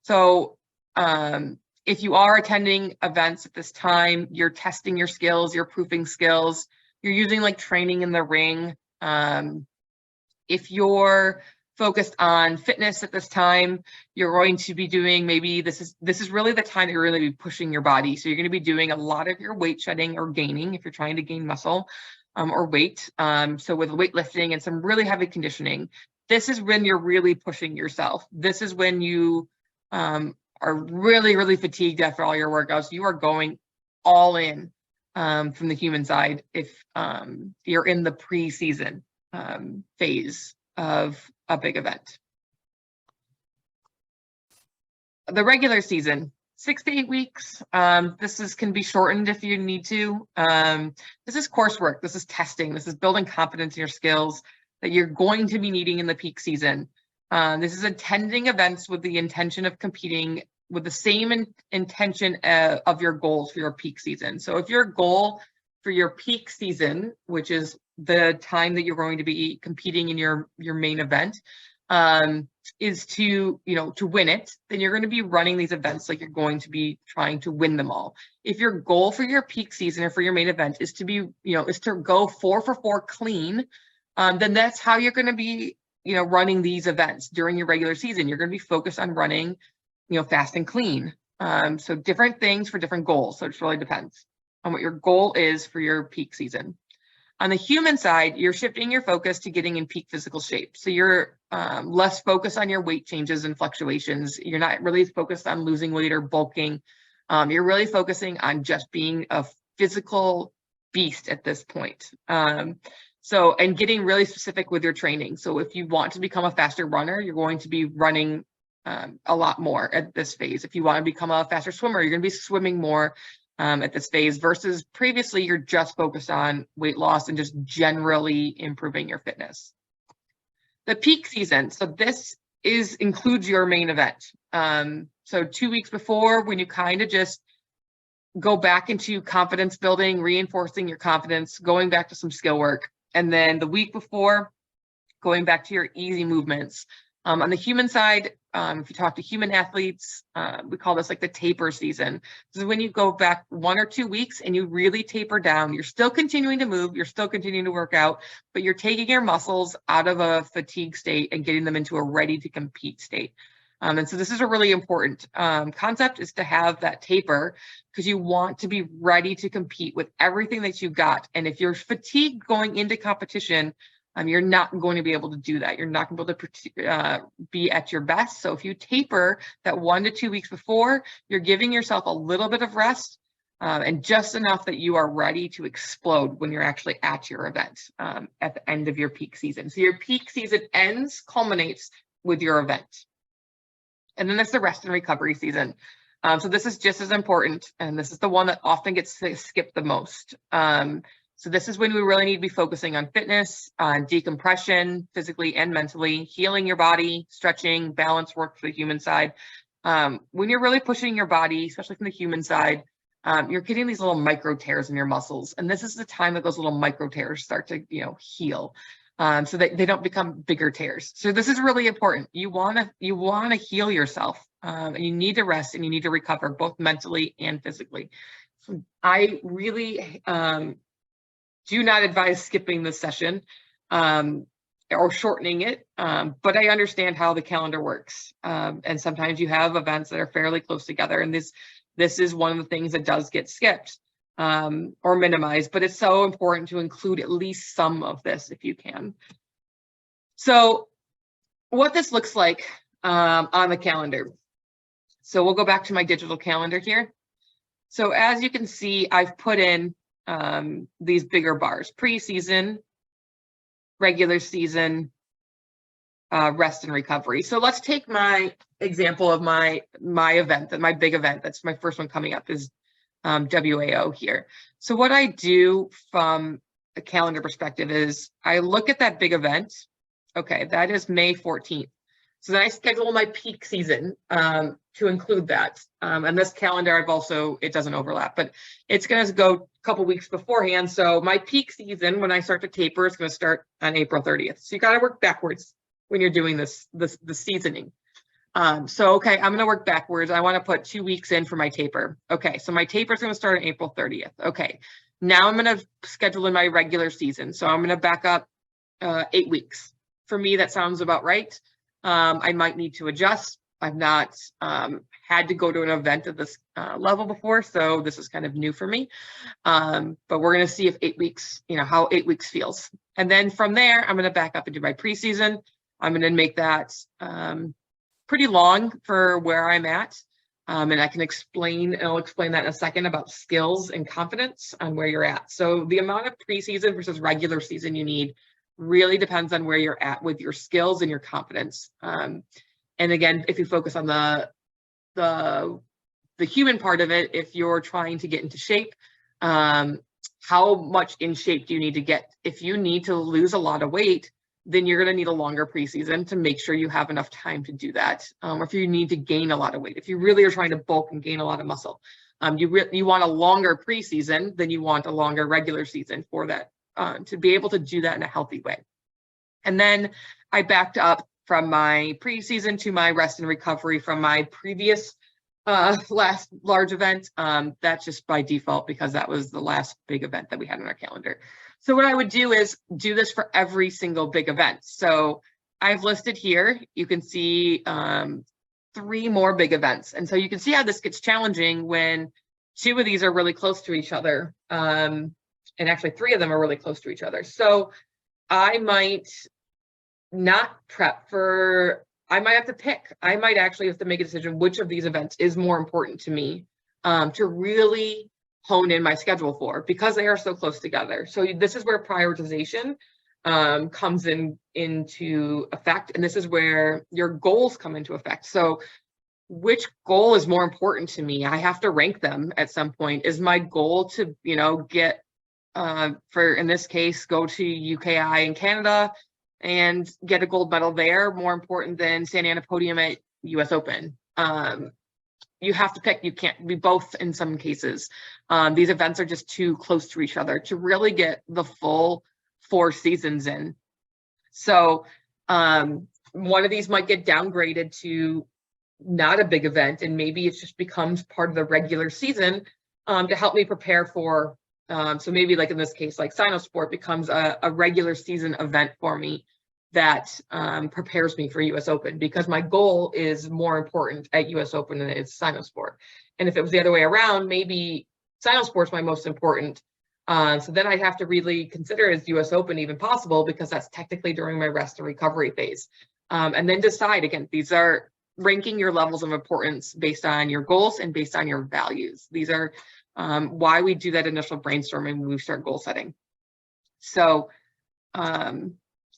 So if you are attending events at this time, you're testing your skills, you're proofing skills, you're using like training in the ring. If you're focused on fitness at this time, you're going to be doing, maybe this is really the time that you're really pushing your body. So you're going to be doing a lot of your weight shedding or gaining if you're trying to gain muscle or weight. So with weightlifting and some really heavy conditioning, this is when you're really pushing yourself. This is when you are really, really fatigued after all your workouts. You are going all in from the human side if you're in the pre-season phase of a big event. The regular season, 6 to 8 weeks. This can be shortened if you need to. This is coursework. This is testing. This is building confidence in your skills that you're going to be needing in the peak season. This is attending events with the intention of competing with the same intention of your goals for your peak season. So if your goal for your peak season, which is the time that you're going to be competing in your main event, is to win it, then you're going to be running these events like you're going to be trying to win them all. If your goal for your peak season or for your main event is to be, is to go 4 for 4 clean, then that's how you're going to be, running these events during your regular season. You're going to be focused on running, fast and clean. So different things for different goals. So it really depends on what your goal is for your peak season. On the human side, you're shifting your focus to getting in peak physical shape. So you're less focused on your weight changes and fluctuations. You're not really focused on losing weight or bulking. You're really focusing on just being a physical beast at this point. And getting really specific with your training. So if you want to become a faster runner, you're going to be running a lot more at this phase. If you want to become a faster swimmer, you're going to be swimming more at this phase, versus previously you're just focused on weight loss and just generally improving your fitness. The peak season, so this includes your main event. So 2 weeks before, when you kind of just go back into confidence building, reinforcing your confidence, going back to some skill work. And then the week before, going back to your easy movements. On the human side, if you talk to human athletes, we call this like the taper season. This is when you go back 1 or 2 weeks and you really taper down. You're still continuing to move, you're still continuing to work out, but you're taking your muscles out of a fatigue state and getting them into a ready to compete state. And so this is a really important concept, is to have that taper, because you want to be ready to compete with everything that you got. And if you're fatigued going into competition, you're not going to be able to do that. You're not going to be able to be at your best. So if you taper that 1 to 2 weeks before, you're giving yourself a little bit of rest and just enough that you are ready to explode when you're actually at your event at the end of your peak season. So your peak season culminates with your event. And then there's the rest and recovery season. So this is just as important, and this is the one that often gets skipped the most. So this is when we really need to be focusing on fitness, on decompression, physically and mentally, healing your body, stretching, balance work for the human side. When you're really pushing your body, especially from the human side, you're getting these little micro tears in your muscles. And this is the time that those little micro tears start to, heal. So that they don't become bigger tears. So this is really important. You want to heal yourself, and you need to rest and you need to recover both mentally and physically. So I really do not advise skipping this session or shortening it, but I understand how the calendar works. And sometimes you have events that are fairly close together, and this is one of the things that does get skipped or minimized, but it's so important to include at least some of this if you can. So what this looks like on the calendar. So we'll go back to my digital calendar here. So as you can see, I've put in these bigger bars: preseason, regular season, rest and recovery. So let's take my example of my event, that my big event, that's my first one coming up, is WAO here. So what I do from a calendar perspective is I look at that big event. Okay, that is May 14th. So then I schedule my peak season to include that. And this calendar, I've also, it doesn't overlap, but it's going to go a couple weeks beforehand. So my peak season, when I start to taper, is going to start on April 30th. So you got to work backwards when you're doing the seasoning. So, okay, I'm going to work backwards. I want to put 2 weeks in for my taper. Okay, so my taper is going to start on April 30th. Okay, now I'm going to schedule in my regular season. So I'm going to back up 8 weeks. For me, that sounds about right. I might need to adjust. I've not had to go to an event at this level before, so this is kind of new for me. But we're going to see if 8 weeks, how 8 weeks feels. And then from there, I'm going to back up into my preseason. I'm going to make that pretty long for where I'm at. And I can explain, and I'll explain that in a second, about skills and confidence on where you're at. So the amount of preseason versus regular season you need really depends on where you're at with your skills and your confidence. And again, if you focus on the human part of it, if you're trying to get into shape, how much in shape do you need to get? If you need to lose a lot of weight, then you're going to need a longer preseason to make sure you have enough time to do that. Or if you need to gain a lot of weight, if you really are trying to bulk and gain a lot of muscle, you want a longer preseason than you want a longer regular season for that. To be able to do that in a healthy way. And then I backed up from my preseason to my rest and recovery from my previous last large event. That's just by default because that was the last big event that we had on our calendar. So what I would do is do this for every single big event. So I've listed here, you can see 3 more big events. And so you can see how this gets challenging when 2 of these are really close to each other. And actually 3 of them are really close to each other. So I might not prep for, I might have to pick. I might actually have to make a decision which of these events is more important to me to really hone in my schedule for, because they are so close together. So this is where prioritization comes into effect. And this is where your goals come into effect. So which goal is more important to me? I have to rank them at some point. Is my goal to, get for, in this case, go to UKI in Canada and get a gold medal there more important than standing on a podium at US Open? You have to pick. You can't be both in some cases. These events are just too close to each other to really get the full 4 seasons in. So one of these might get downgraded to not a big event, and maybe it just becomes part of the regular season to help me prepare for. So maybe like in this case, like Cynosport becomes a regular season event for me that prepares me for US Open, because my goal is more important at US Open than it's Cynosport. And if it was the other way around, maybe Cynosport's my most important. So then I'd have to really consider, is US Open even possible, because that's technically during my rest and recovery phase. And then decide, again, these are ranking your levels of importance based on your goals and based on your values. These are why we do that initial brainstorming when we start goal setting. So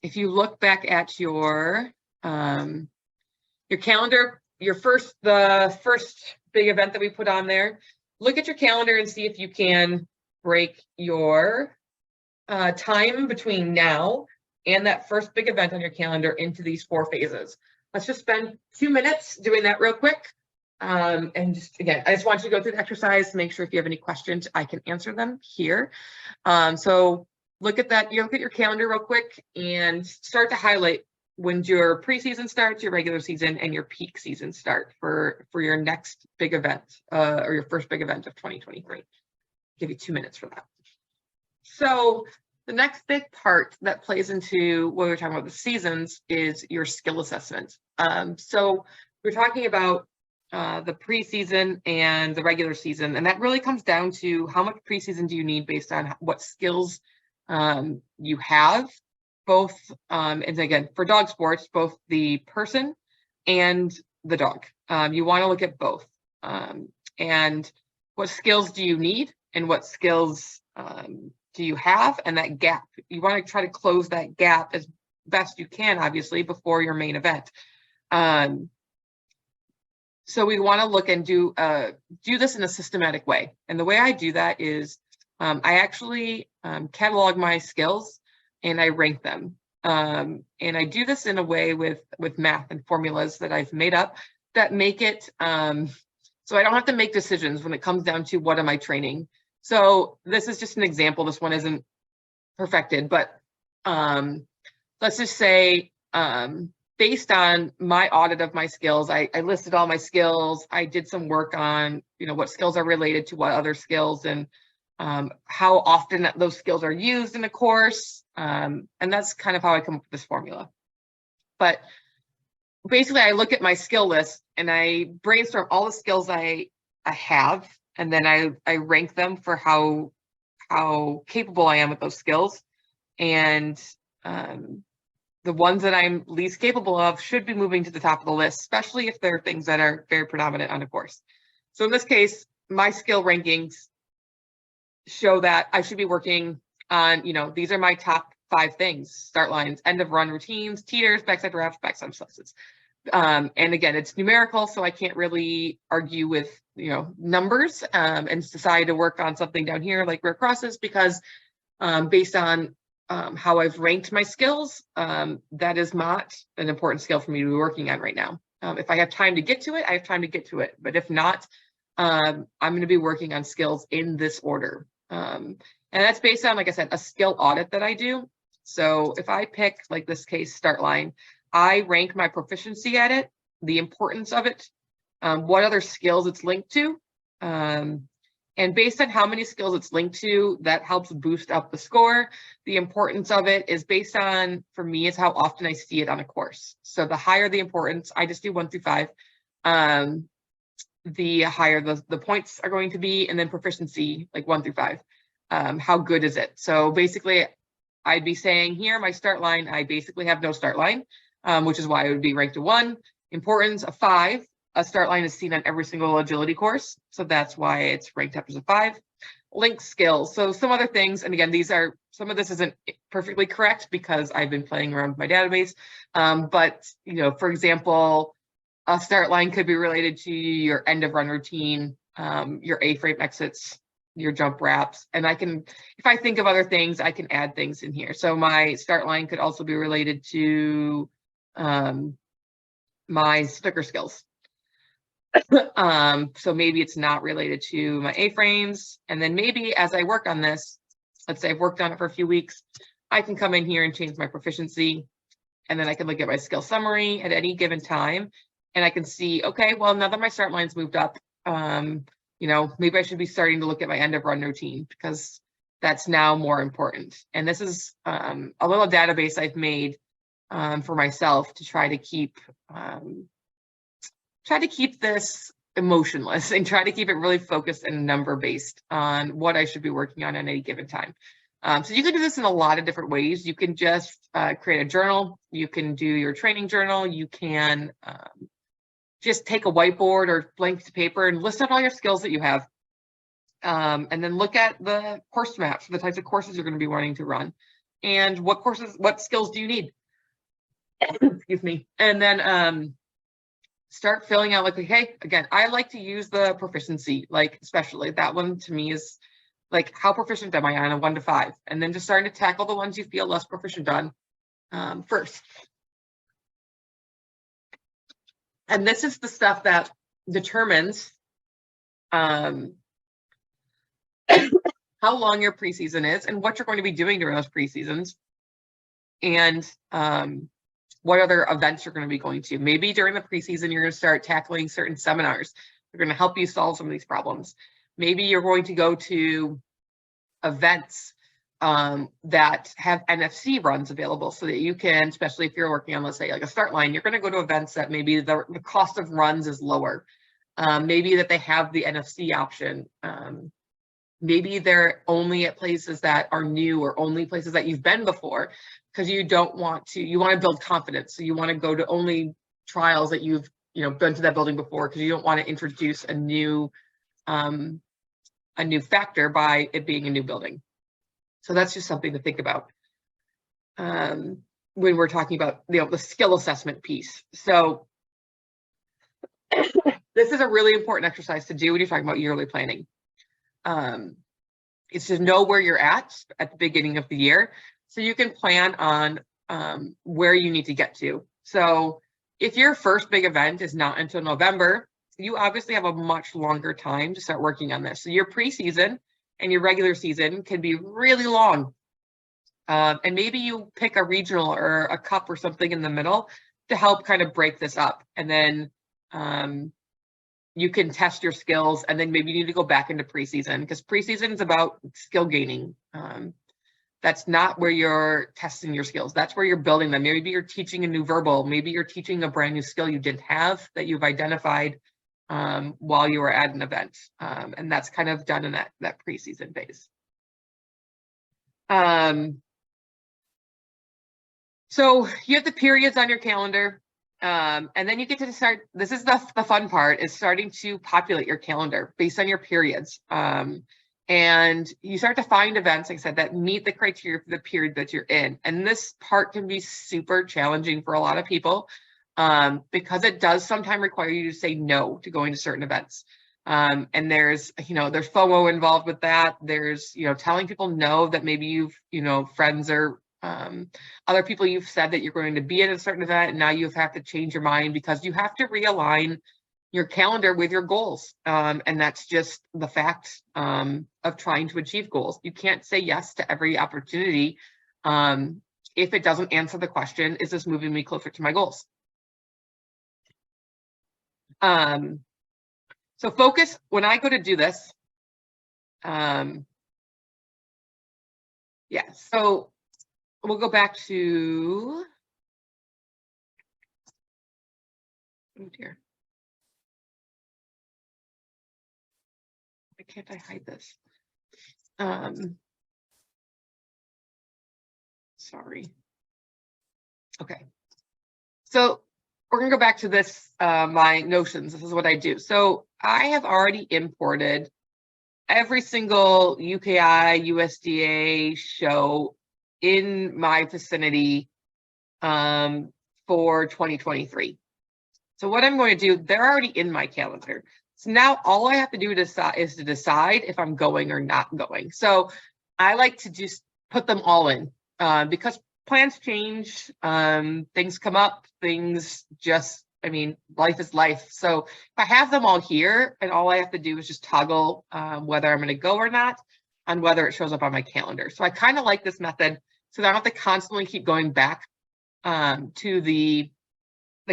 if you look back at your calendar, the first big event that we put on there, look at your calendar and see if you can break your time between now and that first big event on your calendar into these 4 phases. Let's just spend 2 minutes doing that real quick. And just, again, I just want you to go through the exercise, make sure if you have any questions, I can answer them here. So look at that, look at your calendar real quick and start to highlight when your preseason starts, your regular season, and your peak season start for your next big event or your first big event of 2023. Give you 2 minutes for that. So the next big part that plays into what we're talking about the seasons is your skill assessment. So we're talking about the preseason and the regular season, and that really comes down to how much preseason do you need based on what skills you have, both, and again, for dog sports, both the person and the dog. You want to look at both. And what skills do you need and what skills do you have, and that gap. You want to try to close that gap as best you can, obviously, before your main event. So we want to look and do this in a systematic way. And the way I do that is I actually catalog my skills and I rank them. And I do this in a way with math and formulas that I've made up that make it so I don't have to make decisions when it comes down to what am I training. So this is just an example. This one isn't perfected, but let's just say based on my audit of my skills, I listed all my skills. I did some work on, what skills are related to what other skills and how often those skills are used in a course. And that's kind of how I come up with this formula. But basically, I look at my skill list and I brainstorm all the skills I have, and then I rank them for how capable I am with those skills. And the ones that I'm least capable of should be moving to the top of the list, especially if they're things that are very predominant on a course. So in this case, my skill rankings show that I should be working on, these are my top 5 things: start lines, end of run routines, teeters, backside wraps, backside slices. And again, it's numerical, so I can't really argue with, numbers and decide to work on something down here like rear crosses, because based on how I've ranked my skills, that is not an important skill for me to be working on right now. If I have time to get to it, I have time to get to it. But if not, I'm going to be working on skills in this order. And that's based on, like I said, a skill audit that I do. So if I pick, like this case, start line, I rank my proficiency at it, the importance of it, what other skills it's linked to. And based on how many skills it's linked to, that helps boost up the score. The importance of it is based on, for me, is how often I see it on a course. So the higher the importance, I just do 1 through 5, the higher the points are going to be, and then proficiency, like 1 through 5. How good is it? So basically, I'd be saying here, my start line, I basically have no start line, which is why it would be ranked a 1. Importance, a 5. A start line is seen on every single agility course, so that's why it's ranked up as a 5. Link skills, so some other things, and again, some of this isn't perfectly correct because I've been playing around with my database, but for example, a start line could be related to your end of run routine, your A-frame exits, your jump wraps, and if I think of other things, I can add things in here. So my start line could also be related to my sticker skills. So maybe it's not related to my A-frames. And then maybe as I work on this, let's say I've worked on it for a few weeks, I can come in here and change my proficiency. And then I can look at my skill summary at any given time. And I can see, okay, well, now that my start line's moved up, maybe I should be starting to look at my end of run routine, because that's now more important. And this is a little database I've made for myself to try to keep this emotionless and try to keep it really focused and number based on what I should be working on at any given time. So you can do this in a lot of different ways. You can just create a journal. You can do your training journal. You can just take a whiteboard or blank paper and list out all your skills that you have. And then look at the course maps for the types of courses you're going to be wanting to run. And what skills do you need? Excuse me. And then start filling out, like, hey, again, I like to use the proficiency, like especially that one to me is like, how proficient am I on a 1 to 5? And then just starting to tackle the ones you feel less proficient on first. And this is the stuff that determines how long your preseason is and what you're going to be doing during those preseasons, and what other events you're going to be going to. Maybe during the preseason, you're going to start tackling certain seminars. They're going to help you solve some of these problems. Maybe you're going to go to events that have NFC runs available so that you can, especially if you're working on, let's say, like a start line, you're going to go to events that maybe the cost of runs is lower. Maybe that they have the NFC option. Maybe they're only at places that are new or only places that you've been before, because you want to build confidence. So you want to go to only trials that you've, been to that building before, because you don't want to introduce a new factor by it being a new building. So that's just something to think about when we're talking about, the skill assessment piece. So this is a really important exercise to do when you're talking about yearly planning. It's to know where you're at the beginning of the year, so you can plan on where you need to get to. So if your first big event is not until November, you obviously have a much longer time to start working on this. So your preseason and your regular season can be really long. And maybe you pick a regional or a cup or something in the middle to help kind of break this up. And then you can test your skills, and then maybe you need to go back into preseason, because preseason is about skill gaining. That's not where you're testing your skills. That's where you're building them. Maybe you're teaching a new verbal. Maybe you're teaching a brand new skill you didn't have that you've identified while you were at an event. And that's kind of done in that preseason phase. So you have the periods on your calendar. And then you get to start, this is the fun part, is starting to populate your calendar based on your periods. And you start to find events, like I said, that meet the criteria for the period that you're in. And this part can be super challenging for a lot of people because it does sometimes require you to say no to going to certain events. And there's FOMO involved with that. There's, telling people no that maybe you've, friends or other people you've said that you're going to be at a certain event, and now you have to change your mind because you have to realign your calendar with your goals. And that's just the fact of trying to achieve goals. You can't say yes to every opportunity if it doesn't answer the question, is this moving me closer to my goals? So focus, when I go to do this, so we'll go back to, oh dear. Why can't I hide this? Sorry. Okay. So we're gonna go back to this, my Notions. This is what I do. So I have already imported every single UKI, USDA show in my vicinity for 2023. So what I'm going to do, they're already in my calendar. So now all I have to do is to decide if I'm going or not going. So I like to just put them all in because plans change, things come up, things just, life is life. So if I have them all here, and all I have to do is just toggle whether I'm going to go or not, on whether it shows up on my calendar. So I kind of like this method, so that I don't have to constantly keep going back to the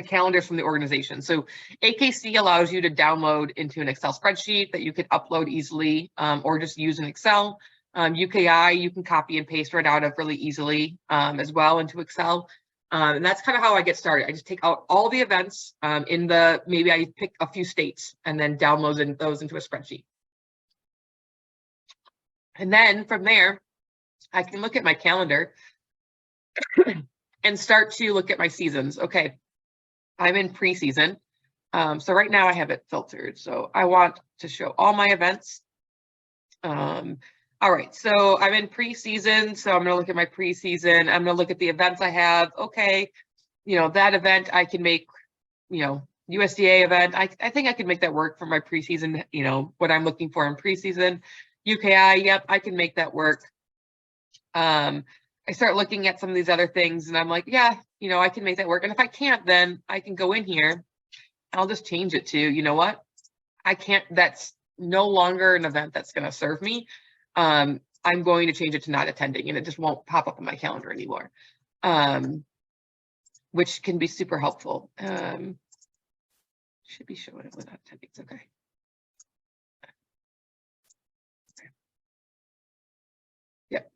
calendars from the organization. So AKC allows you to download into an Excel spreadsheet that you can upload easily or just use in Excel. UKI, you can copy and paste right out of really easily as well into Excel. And that's kind of how I get started. I just take out all the events maybe I pick a few states and then download those into a spreadsheet. And then from there, I can look at my calendar and start to look at my seasons. Okay, I'm in preseason. So right now I have it filtered. So I want to show all my events. All right, so I'm in preseason. So I'm gonna look at my preseason. I'm gonna look at the events I have. Okay, that event I can make, USDA event. I think I can make that work for my preseason, what I'm looking for in preseason. UKI, yep, I can make that work. I start looking at some of these other things and I'm like, yeah, I can make that work. And if I can't, then I can go in here and I'll just change it to, you know what? I can't, that's no longer an event that's going to serve me. I'm going to change it to not attending, and it just won't pop up on my calendar anymore, which can be super helpful. Should be showing it without attending. It's okay. Yep.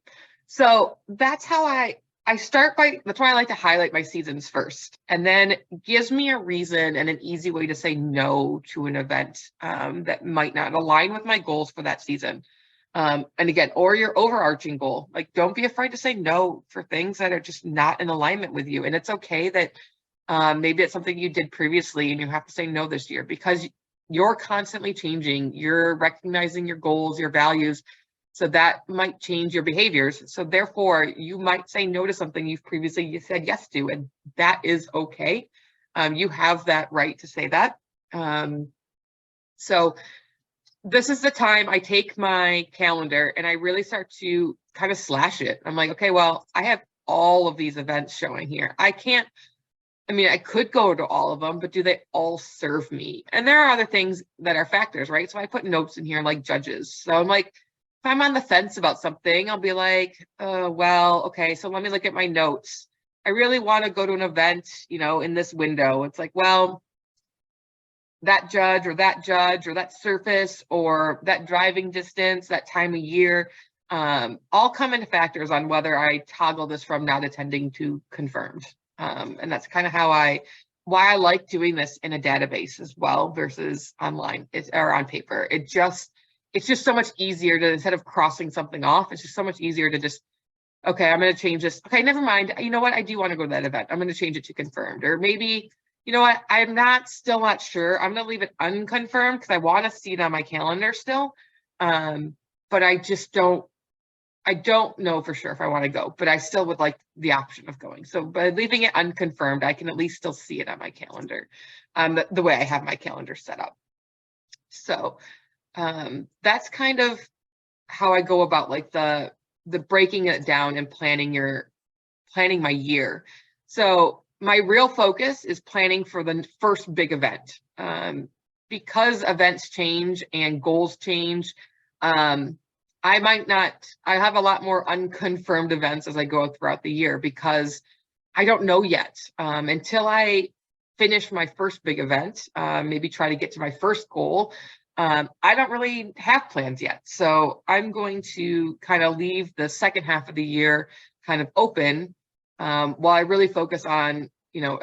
So that's how I start by, that's why I like to highlight my seasons first, and then gives me a reason and an easy way to say no to an event that might not align with my goals for that season. And again, or your overarching goal, like don't be afraid to say no for things that are just not in alignment with you. And it's okay that maybe it's something you did previously and you have to say no this year because you're constantly changing. You're recognizing your goals, your values. So that might change your behaviors. So therefore, you might say no to something you've previously said yes to, and that is okay. You have that right to say that. So this is the time I take my calendar and I really start to kind of slash it. I'm like, okay, well, I have all of these events showing here. I could go to all of them, but do they all serve me? And there are other things that are factors, right? So I put notes in here like judges. So I'm like, if I'm on the fence about something, I'll be like, well, okay, so let me look at my notes. I really want to go to an event, in this window. It's like, well, that judge or that surface or that driving distance, that time of year, all come into factors on whether I toggle this from not attending to confirmed. And that's kind of why I like doing this in a database as well versus online or on paper. It's just so much easier to, instead of crossing something off, it's just so much easier to just, okay, I'm going to change this. Okay, never mind. You know what? I do want to go to that event. I'm going to change it to confirmed. Or maybe, you know what? I'm still not sure. I'm going to leave it unconfirmed because I want to see it on my calendar still. But I don't know for sure if I want to go, but I still would like the option of going. So by leaving it unconfirmed, I can at least still see it on my calendar, the way I have my calendar set up. So that's kind of how I go about like the breaking it down and planning my year. So my real focus is planning for the first big event. Because events change and goals change, I have a lot more unconfirmed events as I go throughout the year because I don't know yet. Until I finish my first big event, maybe try to get to my first goal, I don't really have plans yet. So I'm going to kind of leave the second half of the year kind of open while I really focus on,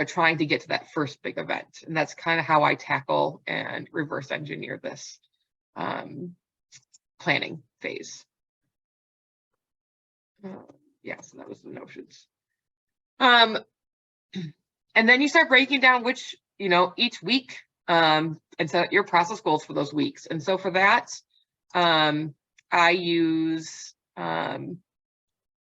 trying to get to that first big event. And that's kind of how I tackle and reverse engineer this planning phase. Yeah, so that was the notions. And then you start breaking down which, each week, and set your process goals for those weeks. And so for that, I use a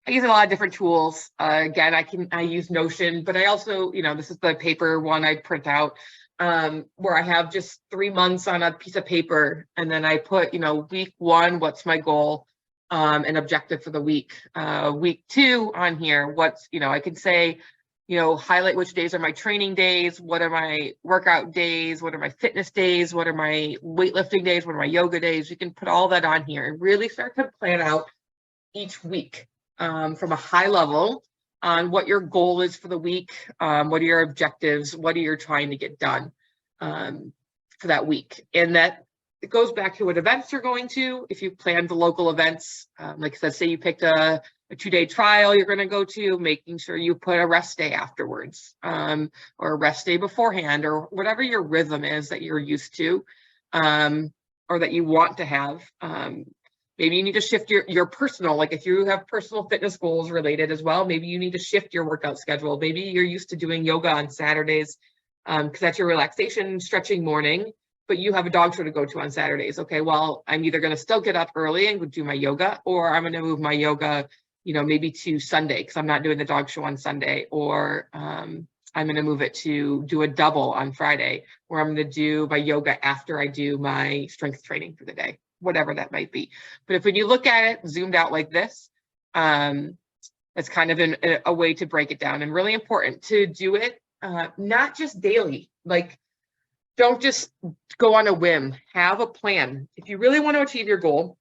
lot of different tools. Again, I use Notion, but I also, this is the paper one I print out, where I have just 3 months on a piece of paper. And then I put, week 1, what's my goal, and objective for the week. Week 2 on here, I can say, highlight which days are my training days, what are my workout days, what are my fitness days, what are my weightlifting days, what are my yoga days. You can put all that on here and really start to plan out each week from a high level on what your goal is for the week, what are your objectives, what are you trying to get done for that week. And that it goes back to what events you're going to. If you plan the local events, like I said, say you picked a 2-day trial you're going to go to, making sure you put a rest day afterwards, or a rest day beforehand, or whatever your rhythm is that you're used to, or that you want to have. Maybe you need to shift your personal, like if you have personal fitness goals related as well, maybe you need to shift your workout schedule. Maybe you're used to doing yoga on Saturdays because that's your relaxation stretching morning, but you have a dog show to go to on Saturdays. Okay, well, I'm either going to still get up early and do my yoga, or I'm going to move my yoga, maybe to Sunday because I'm not doing the dog show on Sunday, or I'm going to move it to do a double on Friday, or I'm going to do my yoga after I do my strength training for the day, whatever that might be. But if when you look at it zoomed out like this, it's kind of a way to break it down, and really important to do it not just daily. Like, don't just go on a whim. Have a plan. If you really want to achieve your goal,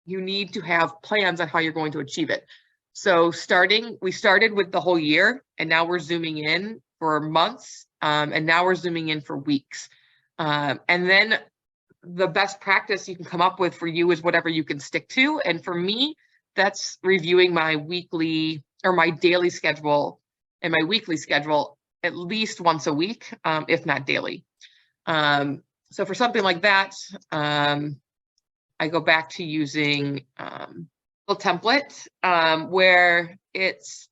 you need to have plans on how you're going to achieve it. So we started with the whole year, and now we're zooming in for months, and now we're zooming in for weeks. And then the best practice you can come up with for you is whatever you can stick to. And for me, that's reviewing my weekly or my daily schedule and my weekly schedule at least once a week, if not daily. So for something like that, I go back to using a template where it's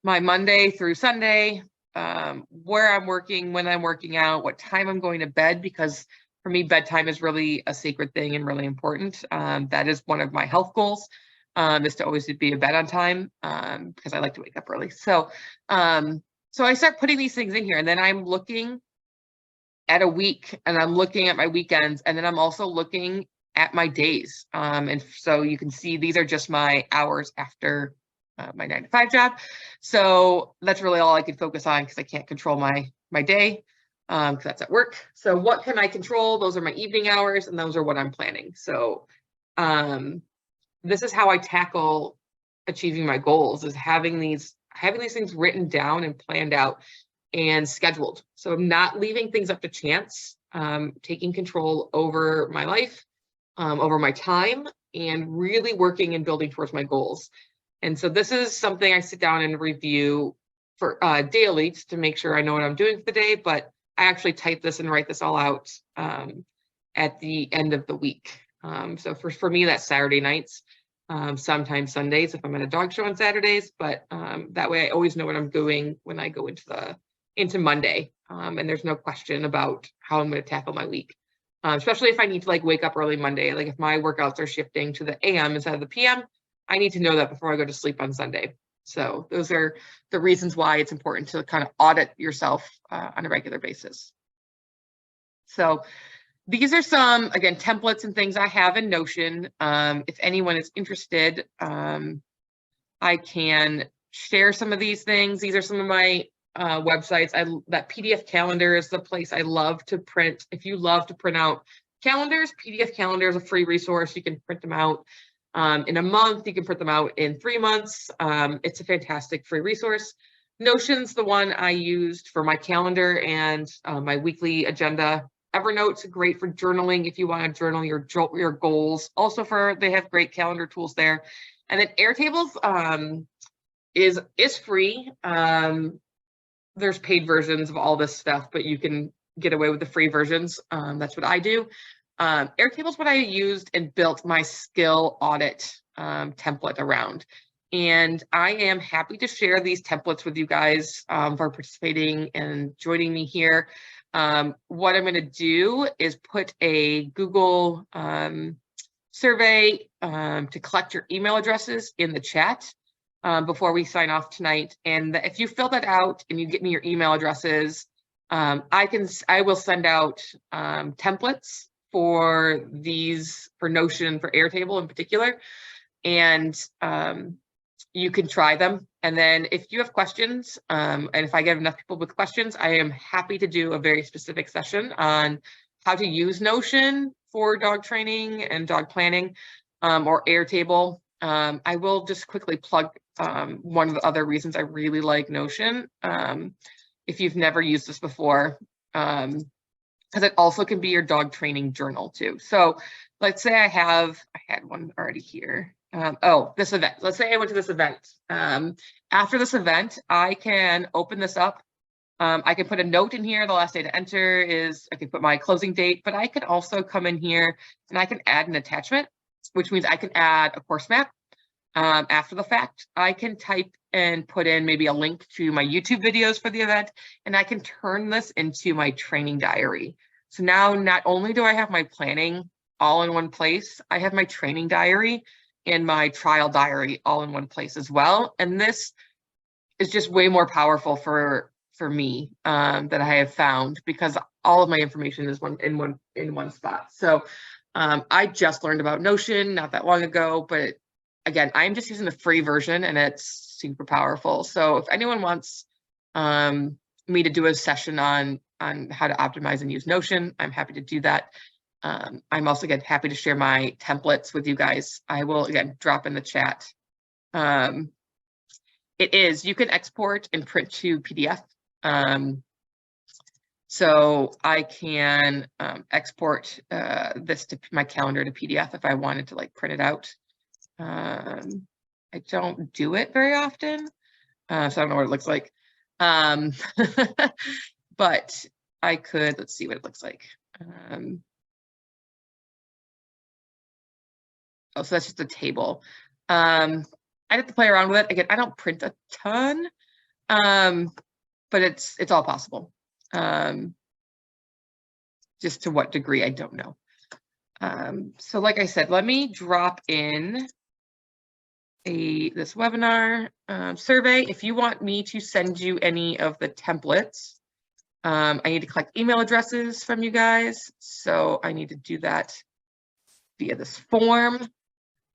my Monday through Sunday, where I'm working, when I'm working out, what time I'm going to bed, because for me, bedtime is really a sacred thing and really important. That is one of my health goals, is to always be in bed on time, because I like to wake up early. So I start putting these things in here, and then I'm looking at a week, and I'm looking at my weekends, and then I'm also looking at my days. And so you can see these are just my hours after my 9-to-5 job. So that's really all I can focus on, because I can't control my day, because that's at work. So what can I control? Those are my evening hours, and those are what I'm planning. So this is how I tackle achieving my goals, is having these things written down and planned out and scheduled. So I'm not leaving things up to chance, taking control over my life, over my time, and really working and building towards my goals. And so this is something I sit down and review for daily, just to make sure I know what I'm doing for the day, but I actually type this and write this all out at the end of the week. So for me, that's Saturday nights, sometimes Sundays if I'm at a dog show on Saturdays, but that way I always know what I'm doing when I go into Monday, and there's no question about how I'm going to tackle my week. Especially if I need to like wake up early Monday, like if my workouts are shifting to the AM instead of the PM, I need to know that before I go to sleep on Sunday. So those are the reasons why it's important to kind of audit yourself on a regular basis. So these are some, again, templates and things I have in Notion. If anyone is interested, I can share some of these things. These are some of my websites. That PDF calendar is the place I love to print. If you love to print out calendars, PDF calendar is a free resource. You can print them out in a month. You can print them out in 3 months. It's a fantastic free resource. Notion's the one I used for my calendar and my weekly agenda. Evernote's great for journaling if you want to journal your goals. Also they have great calendar tools there. And then Airtables is free. There's paid versions of all this stuff, but you can get away with the free versions. That's what I do. Airtable is what I used and built my skill audit template around. And I am happy to share these templates with you guys for participating and joining me here. What I'm going to do is put a Google survey to collect your email addresses in the chat before we sign off tonight. And if you fill that out and you get me your email addresses, I will send out templates for Notion, for Airtable in particular, and you can try them. And then if you have questions, and if I get enough people with questions, I am happy to do a very specific session on how to use Notion for dog training and dog planning, or Airtable. I will just quickly plug one of the other reasons I really like Notion, if you've never used this before, because it also can be your dog training journal too. So let's say I had one already here. This event. Let's say I went to this event. After this event, I can open this up. I can put a note in here. The last day to enter is, I can put my closing date, but I can also come in here and I can add an attachment, which means I can add a course map. After the fact, I can type and put in maybe a link to my YouTube videos for the event, and I can turn this into my training diary. So now not only do I have my planning all in one place, I have my training diary and my trial diary all in one place as well. And this is just way more powerful for me that I have found, because all of my information is in one spot. So I just learned about Notion not that long ago, but again, I'm just using the free version and it's super powerful. So if anyone wants me to do a session on how to optimize and use Notion, I'm happy to do that. I'm also, again, happy to share my templates with you guys. I will, again, drop in the chat. You can export and print to PDF. So I can export this to my calendar to PDF if I wanted to like print it out. I don't do it very often, so I don't know what it looks like. But I could, let's see what it looks like. Oh, so that's just a table. I'd have to play around with it. Again, I don't print a ton, but it's all possible. Just to what degree, I don't know. So like I said, let me drop in this webinar survey. If you want me to send you any of the templates, I need to collect email addresses from you guys. So I need to do that via this form.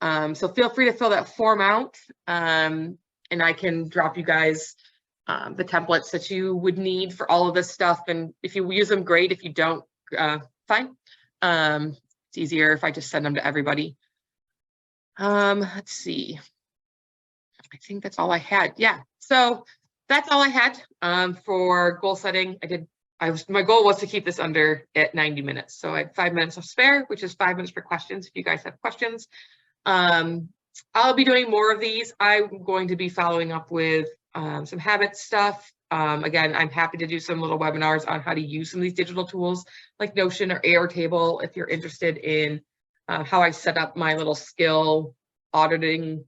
So feel free to fill that form out, and I can drop you guys the templates that you would need for all of this stuff. And if you use them, great. If you don't, fine. It's easier if I just send them to everybody. Let's see. I think that's all I had. Yeah, so that's all I had for goal setting. My goal was to keep this under at 90 minutes. So I had 5 minutes of spare, which is 5 minutes for questions. If you guys have questions, I'll be doing more of these. I'm going to be following up with some habit stuff. Again, I'm happy to do some little webinars on how to use some of these digital tools like Notion or Airtable if you're interested in how I set up my little skill auditing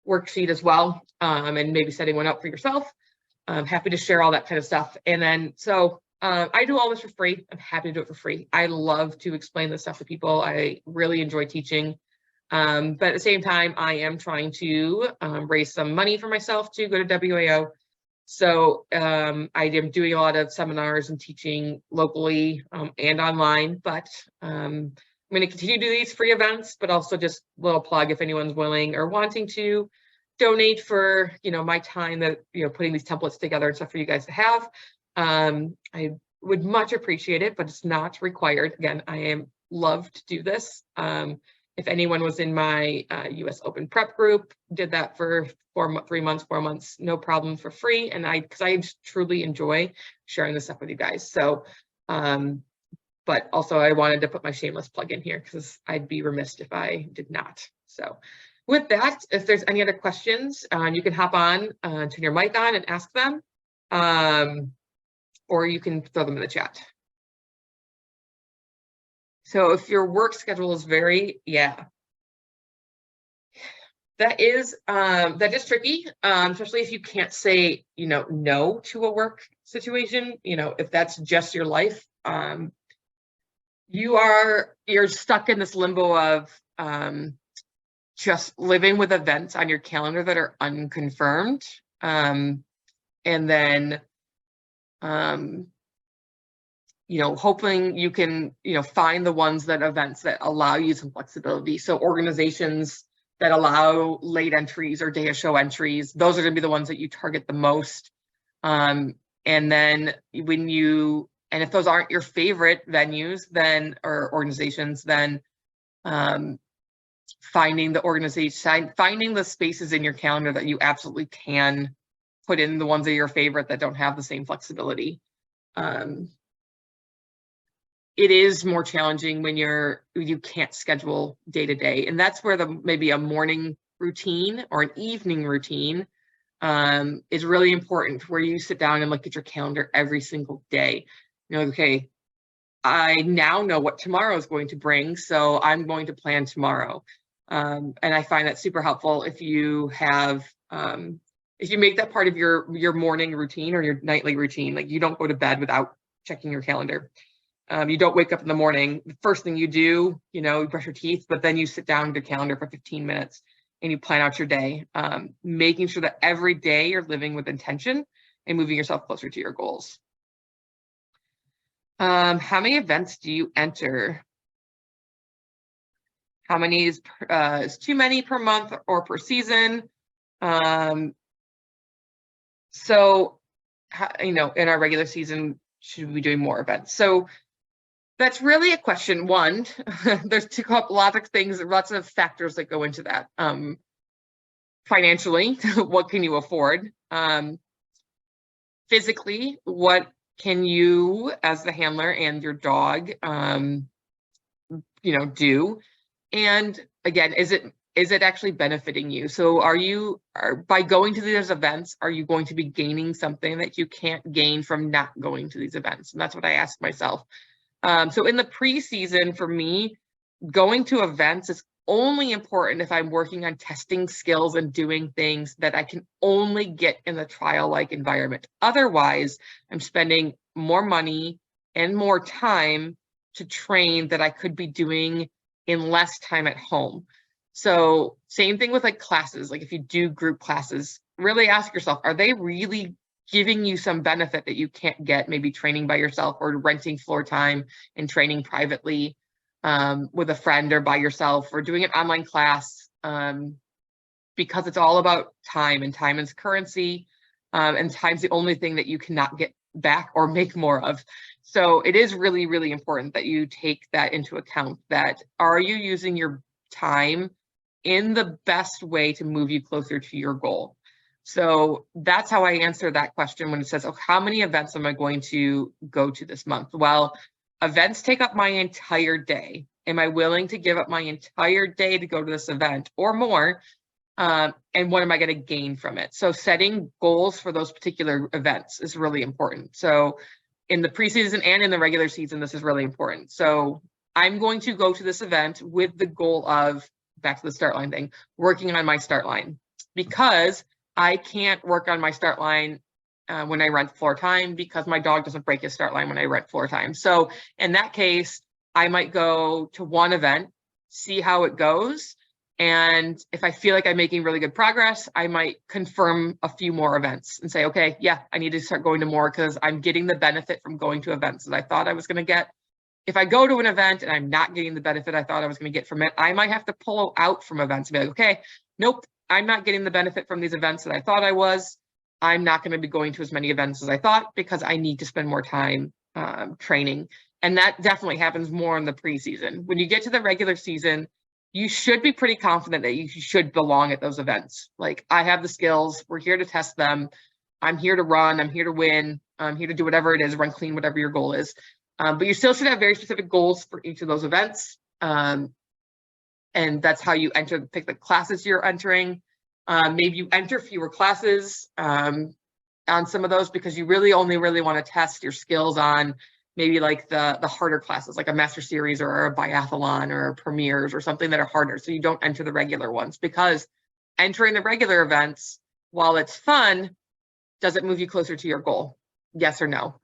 worksheet as well, and maybe setting one up for yourself. I'm happy to share all that kind of stuff. And then, so I do all this for free. I'm happy to do it for free. I love to explain this stuff to people. I really enjoy teaching. But at the same time, I am trying to raise some money for myself to go to WAO. So I am doing a lot of seminars and teaching locally and online, but I'm going to continue to do these free events, but also just a little plug if anyone's willing or wanting to donate for, my time that, putting these templates together and stuff for you guys to have. I would much appreciate it, but it's not required. Again, I love to do this. If anyone was in my US Open Prep group, did that for 4 months, no problem, for free. And because I truly enjoy sharing this stuff with you guys. So, but also I wanted to put my shameless plug in here because I'd be remiss if I did not. So with that, if there's any other questions, you can hop on, turn your mic on and ask them, or you can throw them in the chat. So if your work schedule is that is tricky, especially if you can't say, no to a work situation, if that's just your life. You're stuck in this limbo of just living with events on your calendar that are unconfirmed. And then, hoping you can, find the events that allow you some flexibility. So organizations that allow late entries or day of show entries, those are going to be the ones that you target the most. And then and if those aren't your favorite venues, or organizations, then finding the spaces in your calendar that you absolutely can put in the ones that are your favorite that don't have the same flexibility. It is more challenging when you can't schedule day to day, and that's where maybe a morning routine or an evening routine is really important, where you sit down and look at your calendar every single day. Okay, I now know what tomorrow is going to bring, so I'm going to plan tomorrow. And I find that super helpful if you have, if you make that part of your morning routine or your nightly routine. Like, you don't go to bed without checking your calendar. You don't wake up in the morning, the first thing you do, you brush your teeth, but then you sit down with your calendar for 15 minutes and you plan out your day, making sure that every day you're living with intention and moving yourself closer to your goals. How many events do you enter? How many is too many per month or per season? So, in our regular season, should we be doing more events? So that's really a question. One, there's lots of things, lots of factors that go into that. Financially, what can you afford? Physically, what can you, as the handler and your dog, do? And again, is it is it actually benefiting you? So by going to these events, are you going to be gaining something that you can't gain from not going to these events? And that's what I asked myself. So in the preseason, for me, going to events is only important if I'm working on testing skills and doing things that I can only get in the trial-like environment. Otherwise, I'm spending more money and more time to train that I could be doing in less time at home. So same thing with like classes. Like if you do group classes, really ask yourself, are they really giving you some benefit that you can't get maybe training by yourself or renting floor time and training privately with a friend or by yourself or doing an online class, because it's all about time, and time is currency, and time's the only thing that you cannot get back or make more of. So it is really, really important that you take that into account, that are you using your time in the best way to move you closer to your goal? So that's how I answer that question when it says, oh, how many events am I going to go to this month? Well, events take up my entire day. Am I willing to give up my entire day to go to this event or more? And what am I going to gain from it? So setting goals for those particular events is really important. So in the preseason and in the regular season, this is really important. So I'm going to go to this event with the goal of, back to the start line thing, working on my start line, because I can't work on my start line when I rent floor time, because my dog doesn't break his start line when I rent floor time. So in that case, I might go to one event, see how it goes. And if I feel like I'm making really good progress, I might confirm a few more events and say, okay, yeah, I need to start going to more because I'm getting the benefit from going to events that I thought I was going to get. If I go to an event and I'm not getting the benefit I thought I was going to get from it, I might have to pull out from events and be like, okay, nope, I'm not getting the benefit from these events that I thought I was. I'm not going to be going to as many events as I thought because I need to spend more time training. And that definitely happens more in the preseason. When you get to the regular season, you should be pretty confident that you should belong at those events. Like, I have the skills, we're here to test them. I'm here to run, I'm here to win, I'm here to do whatever it is, run clean, whatever your goal is. But you still should have very specific goals for each of those events. And that's how you pick the classes you're entering. Maybe you enter fewer classes on some of those because you really only want to test your skills on maybe like the harder classes, like a master series or a biathlon or premieres or something that are harder. So you don't enter the regular ones, because entering the regular events, while it's fun, does it move you closer to your goal? Yes or no?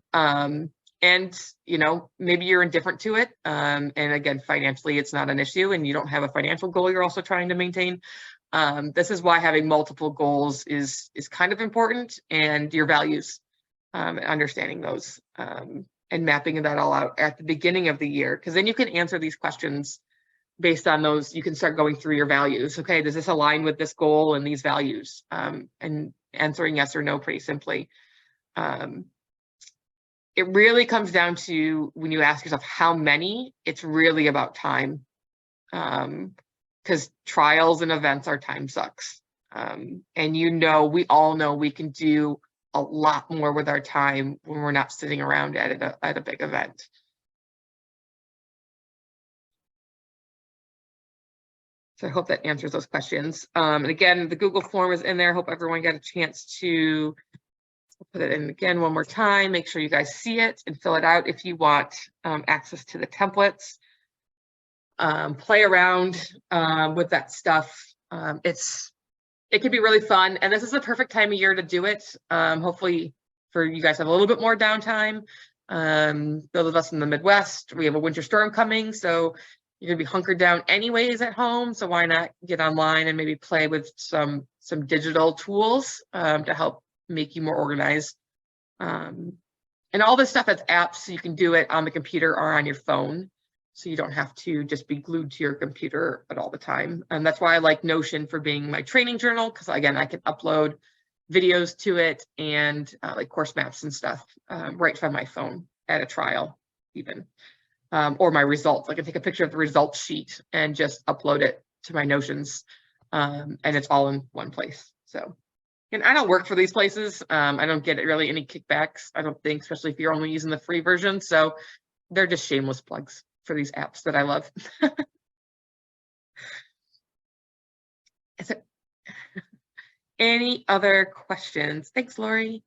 And, you know, maybe you're indifferent to it. And again, financially, it's not an issue and you don't have a financial goal you're also trying to maintain. This is why having multiple goals is kind of important, and your values, understanding those, and mapping that all out at the beginning of the year, because then you can answer these questions based on those. You can start going through your values. Okay, does this align with this goal and these values? And answering yes or no pretty simply. It really comes down to, when you ask yourself how many, it's really about time. Because trials and events are time sucks. And we all know we can do a lot more with our time when we're not sitting around at a big event. So I hope that answers those questions. And again, the Google form is in there. I hope everyone got a chance to put it in again one more time. Make sure you guys see it and fill it out if you want access to the templates. Play around with that stuff. It can be really fun, and this is the perfect time of year to do it. Hopefully for you guys have a little bit more downtime. Those of us in the Midwest, we have a winter storm coming, so you're gonna be hunkered down anyways at home. So why not get online and maybe play with some digital tools to help make you more organized. And all this stuff has apps, so you can do it on the computer or on your phone. So you don't have to just be glued to your computer at all the time. And that's why I like Notion for being my training journal, because again, I can upload videos to it and like course maps and stuff right from my phone at a trial even. Or my results. I can take a picture of the results sheet and just upload it to my Notions, and it's all in one place. So, and I don't work for these places. I don't get really any kickbacks, I don't think, especially if you're only using the free version. So they're just shameless plugs for these apps that I love. Any other questions? Thanks, Lori.